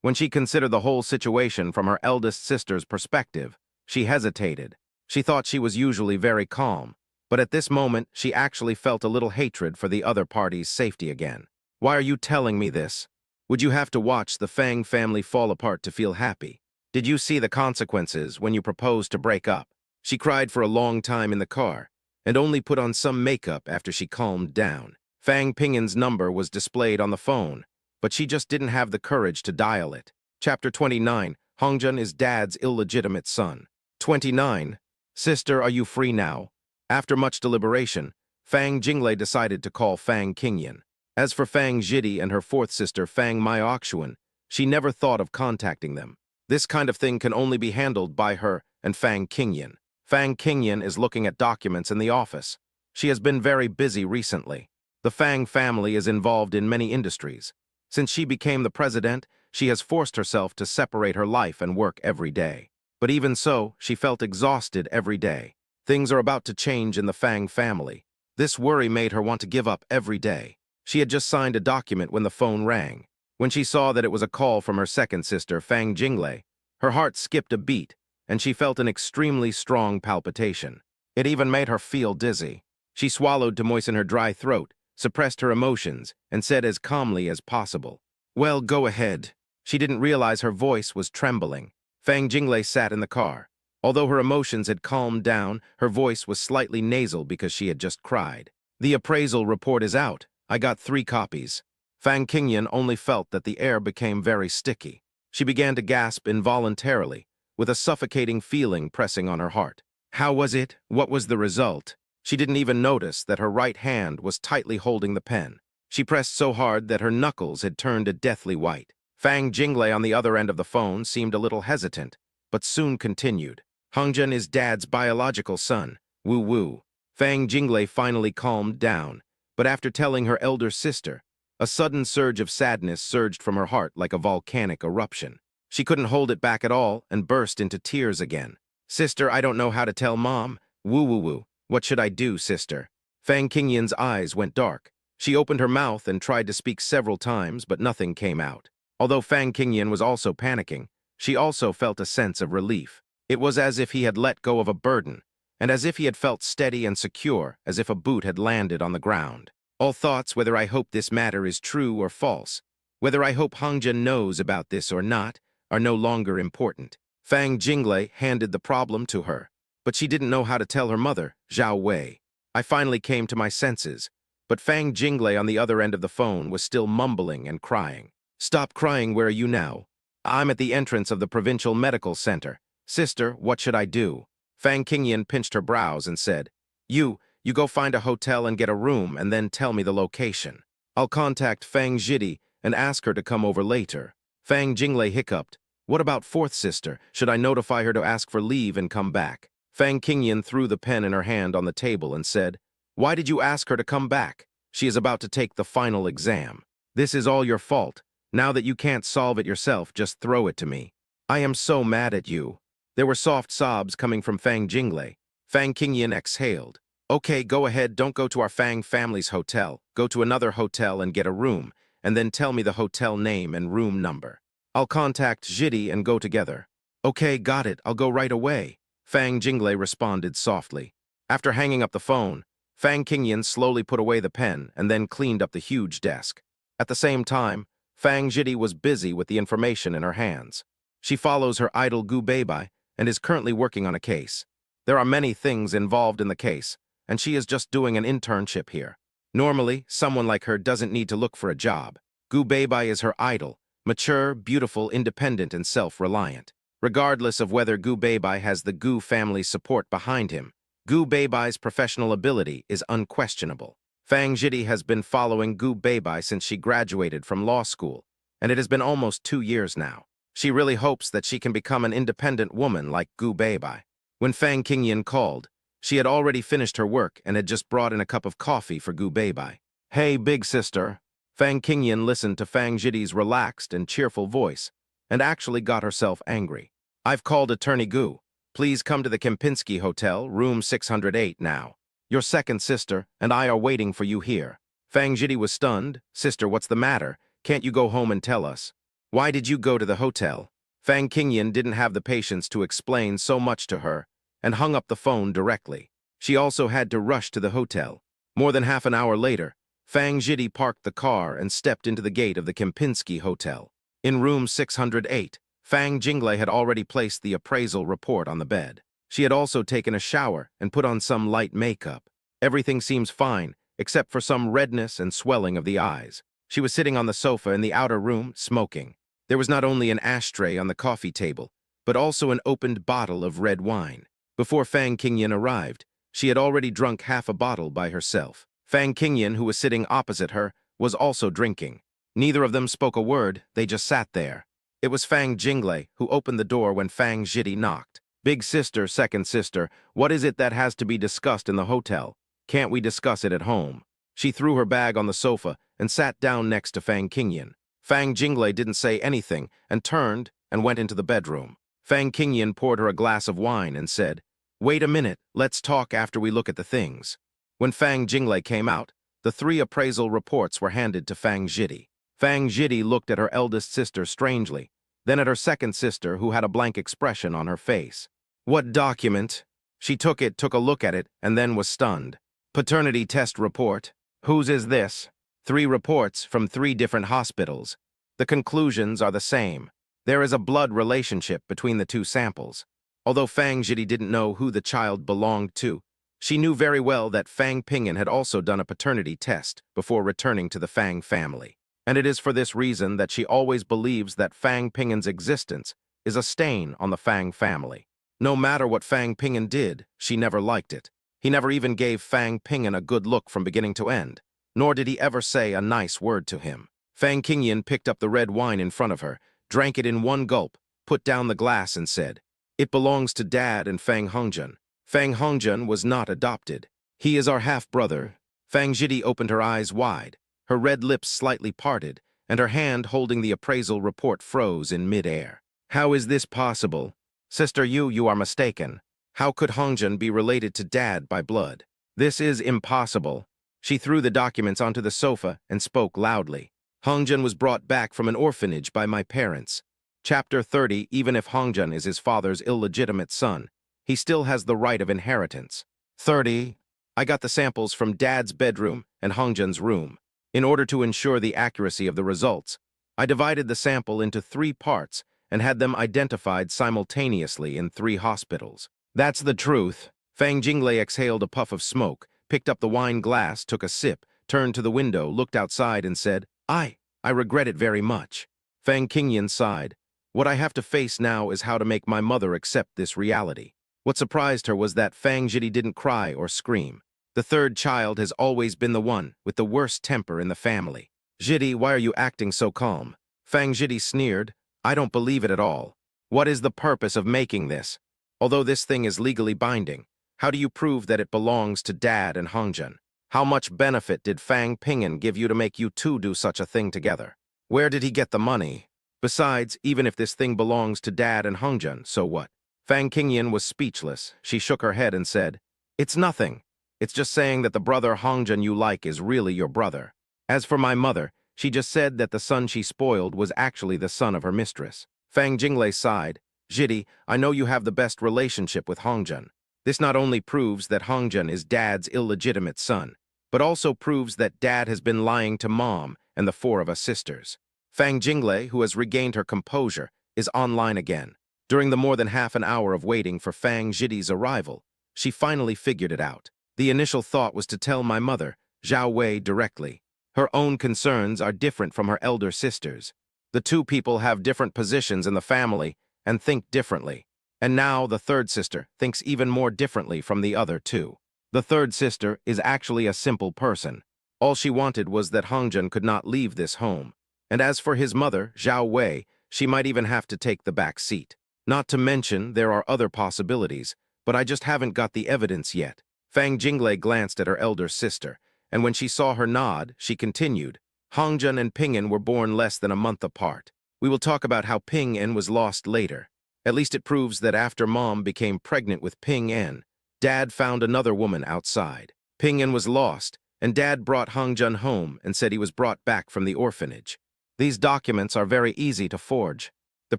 When she considered the whole situation from her eldest sister's perspective, she hesitated. She thought she was usually very calm, but at this moment she actually felt a little hatred for the other party's safety again. Why are you telling me this? Would you have to watch the Fang family fall apart to feel happy? Did you see the consequences when you proposed to break up? She cried for a long time in the car, and only put on some makeup after she calmed down. Fang Pingyan's number was displayed on the phone, but she just didn't have the courage to dial it. Chapter 29. Hongjun is dad's illegitimate son. 29. Sister, are you free now? After much deliberation, Fang Jinglei decided to call Fang Qingyan. As for Fang Jidi and her fourth sister Fang Myoxuan, she never thought of contacting them. This kind of thing can only be handled by her and Fang Qingyan. Fang Qingyan is looking at documents in the office. She has been very busy recently. The Fang family is involved in many industries. Since she became the president, she has forced herself to separate her life and work every day. But even so, she felt exhausted every day. Things are about to change in the Fang family. This worry made her want to give up every day. She had just signed a document when the phone rang. When she saw that it was a call from her second sister, Fang Jinglei, her heart skipped a beat, and she felt an extremely strong palpitation. It even made her feel dizzy. She swallowed to moisten her dry throat, suppressed her emotions, and said as calmly as possible, "Well, go ahead." She didn't realize her voice was trembling. Fang Jinglei sat in the car. Although her emotions had calmed down, her voice was slightly nasal because she had just cried. "The appraisal report is out. I got 3 copies." Fang Qingyan only felt that the air became very sticky. She began to gasp involuntarily, with a suffocating feeling pressing on her heart. How was it? What was the result? She didn't even notice that her right hand was tightly holding the pen. She pressed so hard that her knuckles had turned a deathly white. Fang Jinglei on the other end of the phone seemed a little hesitant, but soon continued. "Hongjun is dad's biological son. Woo-woo." Fang Jinglei finally calmed down, but after telling her elder sister, a sudden surge of sadness surged from her heart like a volcanic eruption. She couldn't hold it back at all and burst into tears again. "Sister, I don't know how to tell Mom. Woo-woo-woo. What should I do, sister?" Fang Qingyan's eyes went dark. She opened her mouth and tried to speak several times, but nothing came out. Although Fang Qingyan was also panicking, she also felt a sense of relief. It was as if he had let go of a burden, and as if he had felt steady and secure, as if a boot had landed on the ground. All thoughts, whether I hope this matter is true or false, whether I hope Hongjun knows about this or not, are no longer important. Fang Jinglei handed the problem to her, but she didn't know how to tell her mother, Zhao Wei. "I finally came to my senses," but Fang Jinglei on the other end of the phone was still mumbling and crying. "Stop crying, where are you now?" "I'm at the entrance of the provincial medical center. Sister, what should I do?" Fang Qingyan pinched her brows and said, You go find a hotel and get a room and then tell me the location. I'll contact Fang Jidi and ask her to come over later." Fang Jinglei hiccuped. "What about fourth sister? Should I notify her to ask for leave and come back?" Fang Qingyan threw the pen in her hand on the table and said, "Why did you ask her to come back? She is about to take the final exam. This is all your fault. Now that you can't solve it yourself, just throw it to me. I am so mad at you." There were soft sobs coming from Fang Jinglei. Fang Qingyan exhaled. "Okay, go ahead, don't go to our Fang family's hotel. Go to another hotel and get a room, and then tell me the hotel name and room number. I'll contact Jidi and go together." "Okay, got it, I'll go right away," Fang Jinglei responded softly. After hanging up the phone, Fang Qingyan slowly put away the pen and then cleaned up the huge desk. At the same time, Fang Jidi was busy with the information in her hands. She follows her idol Gu Beibai and is currently working on a case. There are many things involved in the case, and she is just doing an internship here. Normally, someone like her doesn't need to look for a job. Gu Beibai is her idol, mature, beautiful, independent, and self-reliant. Regardless of whether Gu Beibai has the Gu family's support behind him, Gu Beibai's professional ability is unquestionable. Fang Jidi has been following Gu Beibai since she graduated from law school, and it has been almost 2 years now. She really hopes that she can become an independent woman like Gu Beibai. When Fang Qingyan called, she had already finished her work and had just brought in a cup of coffee for Gu Beibai. "Hey, big sister." Fang Qingyan listened to Fang Jidi's relaxed and cheerful voice and actually got herself angry. "I've called Attorney Gu. Please come to the Kempinski Hotel, room 608 now. Your second sister and I are waiting for you here." Fang Jidi was stunned. "Sister, what's the matter? Can't you go home and tell us? Why did you go to the hotel?" Fang Qingyan didn't have the patience to explain so much to her and hung up the phone directly. She also had to rush to the hotel. More than half an hour later, Fang Jidi parked the car and stepped into the gate of the Kempinski Hotel. In room 608, Fang Jinglei had already placed the appraisal report on the bed. She had also taken a shower and put on some light makeup. Everything seems fine, except for some redness and swelling of the eyes. She was sitting on the sofa in the outer room, smoking. There was not only an ashtray on the coffee table, but also an opened bottle of red wine. Before Fang Qingyan arrived, she had already drunk half a bottle by herself. Fang Qingyan, who was sitting opposite her, was also drinking. Neither of them spoke a word, they just sat there. It was Fang Jinglei who opened the door when Fang Zhidi knocked. "Big sister, second sister, what is it that has to be discussed in the hotel? Can't we discuss it at home?" She threw her bag on the sofa and sat down next to Fang Qingyan. Fang Jinglei didn't say anything and turned and went into the bedroom. Fang Qingyan poured her a glass of wine and said, "Wait a minute, let's talk after we look at the things." When Fang Jinglei came out, the 3 appraisal reports were handed to Fang Zhidi. Fang Zhidi looked at her eldest sister strangely, then at her second sister who had a blank expression on her face. "What document?" She took a look at it, and then was stunned. "Paternity test report. Whose is this?" 3 reports from 3 different hospitals. The conclusions are the same. There is a blood relationship between the 2 samples. Although Fang Zhidi didn't know who the child belonged to, she knew very well that Fang Ping'an had also done a paternity test before returning to the Fang family. And it is for this reason that she always believes that Fang Ping'an's existence is a stain on the Fang family. No matter what Fang Ping'an did, she never liked it. He never even gave Fang Ping'an a good look from beginning to end, nor did he ever say a nice word to him. Fang Qingyan picked up the red wine in front of her, drank it in one gulp, put down the glass and said, "It belongs to Dad and Fang Hongjian. Fang Hongjian was not adopted. He is our half-brother." Fang Zhidi opened her eyes wide, her red lips slightly parted, and her hand holding the appraisal report froze in mid-air. "How is this possible? Sister you are mistaken. How could Hongjian be related to Dad by blood? This is impossible." She threw the documents onto the sofa and spoke loudly. "Hongjian was brought back from an orphanage by my parents. Chapter 30, even if Hongjian is his father's illegitimate son, he still has the right of inheritance. 30. I got the samples from Dad's bedroom and Hongjian's room. In order to ensure the accuracy of the results, I divided the sample into 3 parts and had them identified simultaneously in 3 hospitals. That's the truth." Fang Jinglei exhaled a puff of smoke, picked up the wine glass, took a sip, turned to the window, looked outside and said, I regret it very much." Fang Qingyan sighed. "What I have to face now is how to make my mother accept this reality." What surprised her was that Fang Zhidi didn't cry or scream. The 3rd child has always been the one with the worst temper in the family. "Zhidi, why are you acting so calm?" Fang Zhidi sneered. "I don't believe it at all. What is the purpose of making this? Although this thing is legally binding, how do you prove that it belongs to Dad and Hongjian? How much benefit did Fang Ping'an give you to make you 2 do such a thing together? Where did he get the money? Besides, even if this thing belongs to Dad and Hongjian, so what?" Fang Qingyan was speechless. She shook her head and said, "It's nothing. It's just saying that the brother Hongjian you like is really your brother. As for my mother, she just said that the son she spoiled was actually the son of her mistress." Fang Jinglei sighed. "Zhidi, I know you have the best relationship with Hongjian. This not only proves that Hongjian is Dad's illegitimate son, but also proves that Dad has been lying to Mom and the 4 of us sisters." Fang Jinglei, who has regained her composure, is online again. During the more than half an hour of waiting for Fang Zhidi's arrival, she finally figured it out. The initial thought was to tell my mother, Zhao Wei, directly. Her own concerns are different from her elder sister's. The 2 people have different positions in the family and think differently. And now the 3rd sister thinks even more differently from the other 2. The 3rd sister is actually a simple person. All she wanted was that Hongjian could not leave this home. And as for his mother, Zhao Wei, she might even have to take the back seat. Not to mention, there are other possibilities, but I just haven't got the evidence yet. Fang Jinglei glanced at her elder sister, and when she saw her nod, she continued, "Hongjian and Ping'an were born less than a month apart. We will talk about how Ping'an was lost later. At least it proves that after Mom became pregnant with Ping'an, Dad found another woman outside. Ping'an was lost, and Dad brought Hongjian home and said he was brought back from the orphanage. These documents are very easy to forge. The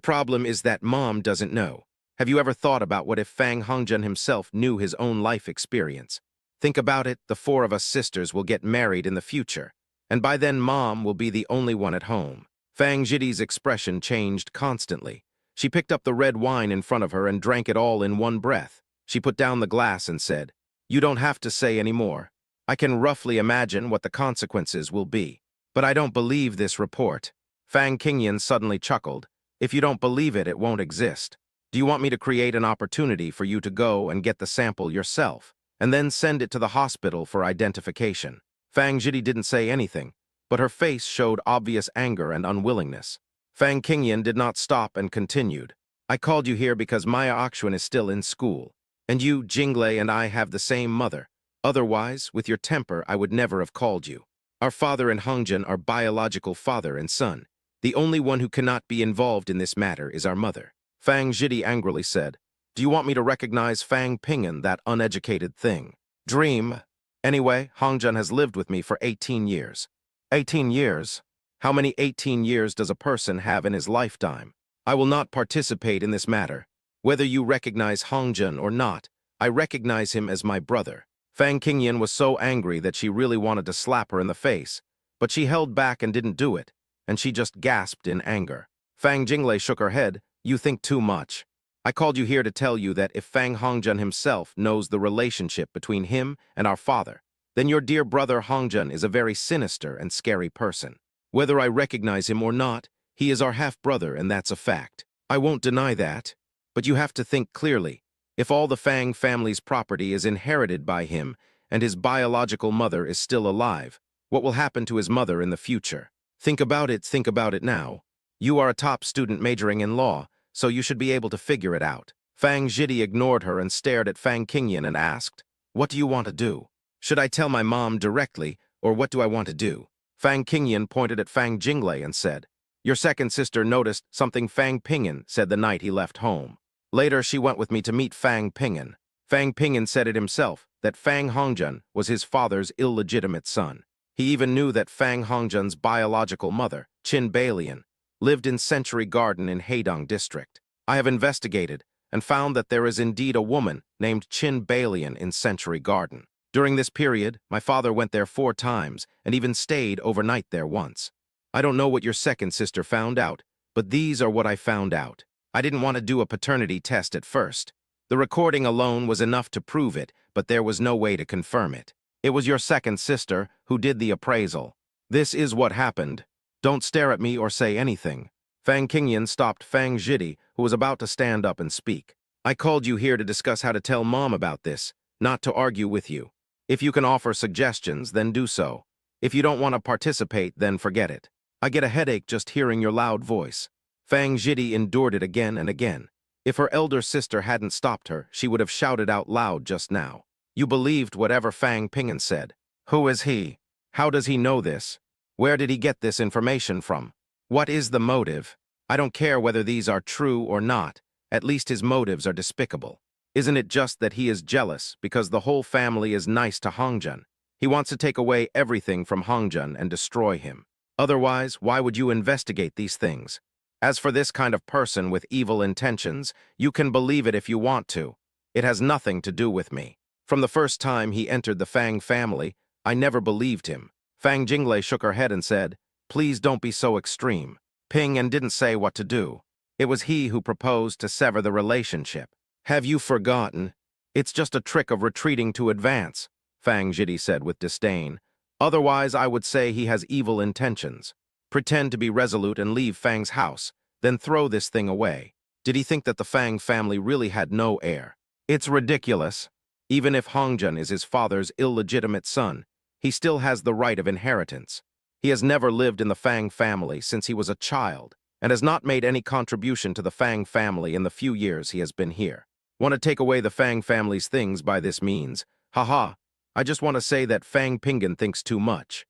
problem is that Mom doesn't know. Have you ever thought about what if Fang Hongjian himself knew his own life experience? Think about it, the 4 of us sisters will get married in the future, and by then Mom will be the only one at home." Fang Zhidi's expression changed constantly. She picked up the red wine in front of her and drank it all in one breath. She put down the glass and said, "You don't have to say any more. I can roughly imagine what the consequences will be. But I don't believe this report." Fang Qingyan suddenly chuckled. "If you don't believe it, it won't exist. Do you want me to create an opportunity for you to go and get the sample yourself, and then send it to the hospital for identification?" Fang Jidi didn't say anything, but her face showed obvious anger and unwillingness. Fang Qingyan did not stop and continued. "I called you here because Maya Akshuan is still in school, and you, Jinglei, and I have the same mother. Otherwise, with your temper, I would never have called you. Our father and Hongjian are biological father and son. The only one who cannot be involved in this matter is our mother." Fang Jidi angrily said, "Do you want me to recognize Fang Ping'an, that uneducated thing? Dream. Anyway, Hongjian has lived with me for 18 years. 18 years? How many 18 years does a person have in his lifetime? I will not participate in this matter. Whether you recognize Hongjian or not, I recognize him as my brother." Fang Qingyan was so angry that she really wanted to slap her in the face, but she held back and didn't do it, and she just gasped in anger. Fang Jinglei shook her head. "You think too much. I called you here to tell you that if Fang Hongjian himself knows the relationship between him and our father, then your dear brother Hongjian is a very sinister and scary person. Whether I recognize him or not, he is our half-brother, and that's a fact. I won't deny that. But you have to think clearly. If all the Fang family's property is inherited by him and his biological mother is still alive, what will happen to his mother in the future? Think about it now. You are a top student majoring in law, so you should be able to figure it out." Fang Jidi ignored her and stared at Fang Qingyan and asked, "What do you want to do? Should I tell my mom directly, or what do I want to do?" Fang Qingyan pointed at Fang Jinglei and said, "Your second sister noticed something Fang Ping'an said the night he left home. Later, she went with me to meet Fang Ping'an. Fang Ping'an said it himself, that Fang Hongjian was his father's illegitimate son. He even knew that Fang Hongjian's biological mother, Qin Bailian, lived in Century Garden in Heidong District. I have investigated and found that there is indeed a woman named Qin Bailian in Century Garden. During this period, my father went there 4 times and even stayed overnight there once. I don't know what your second sister found out, but these are what I found out. I didn't want to do a paternity test at first. The recording alone was enough to prove it, but there was no way to confirm it. It was your second sister who did the appraisal. This is what happened. Don't stare at me or say anything." Fang Qingyan stopped Fang Jidi, who was about to stand up and speak. "I called you here to discuss how to tell Mom about this, not to argue with you. If you can offer suggestions, then do so. If you don't want to participate, then forget it. I get a headache just hearing your loud voice." Fang Jidi endured it again and again. If her elder sister hadn't stopped her, she would have shouted out loud just now. "You believed whatever Fang Ping'an said. Who is he? How does he know this? Where did he get this information from? What is the motive? I don't care whether these are true or not. At least his motives are despicable. Isn't it just that he is jealous because the whole family is nice to Hongjian? He wants to take away everything from Hongjian and destroy him. Otherwise, why would you investigate these things? As for this kind of person with evil intentions, you can believe it if you want to. It has nothing to do with me. From the first time he entered the Fang family, I never believed him." Fang Jinglei shook her head and said, "Please don't be so extreme. Ping'an didn't say what to do. It was he who proposed to sever the relationship. Have you forgotten? It's just a trick of retreating to advance," Fang Jidi said with disdain. "Otherwise, I would say he has evil intentions. Pretend to be resolute and leave Fang's house, then throw this thing away. Did he think that the Fang family really had no heir? It's ridiculous. Even if Hongjian is his father's illegitimate son, he still has the right of inheritance. He has never lived in the Fang family since he was a child, and has not made any contribution to the Fang family in the few years he has been here. Want to take away the Fang family's things by this means? Haha, I just want to say that Fang Ping'an thinks too much.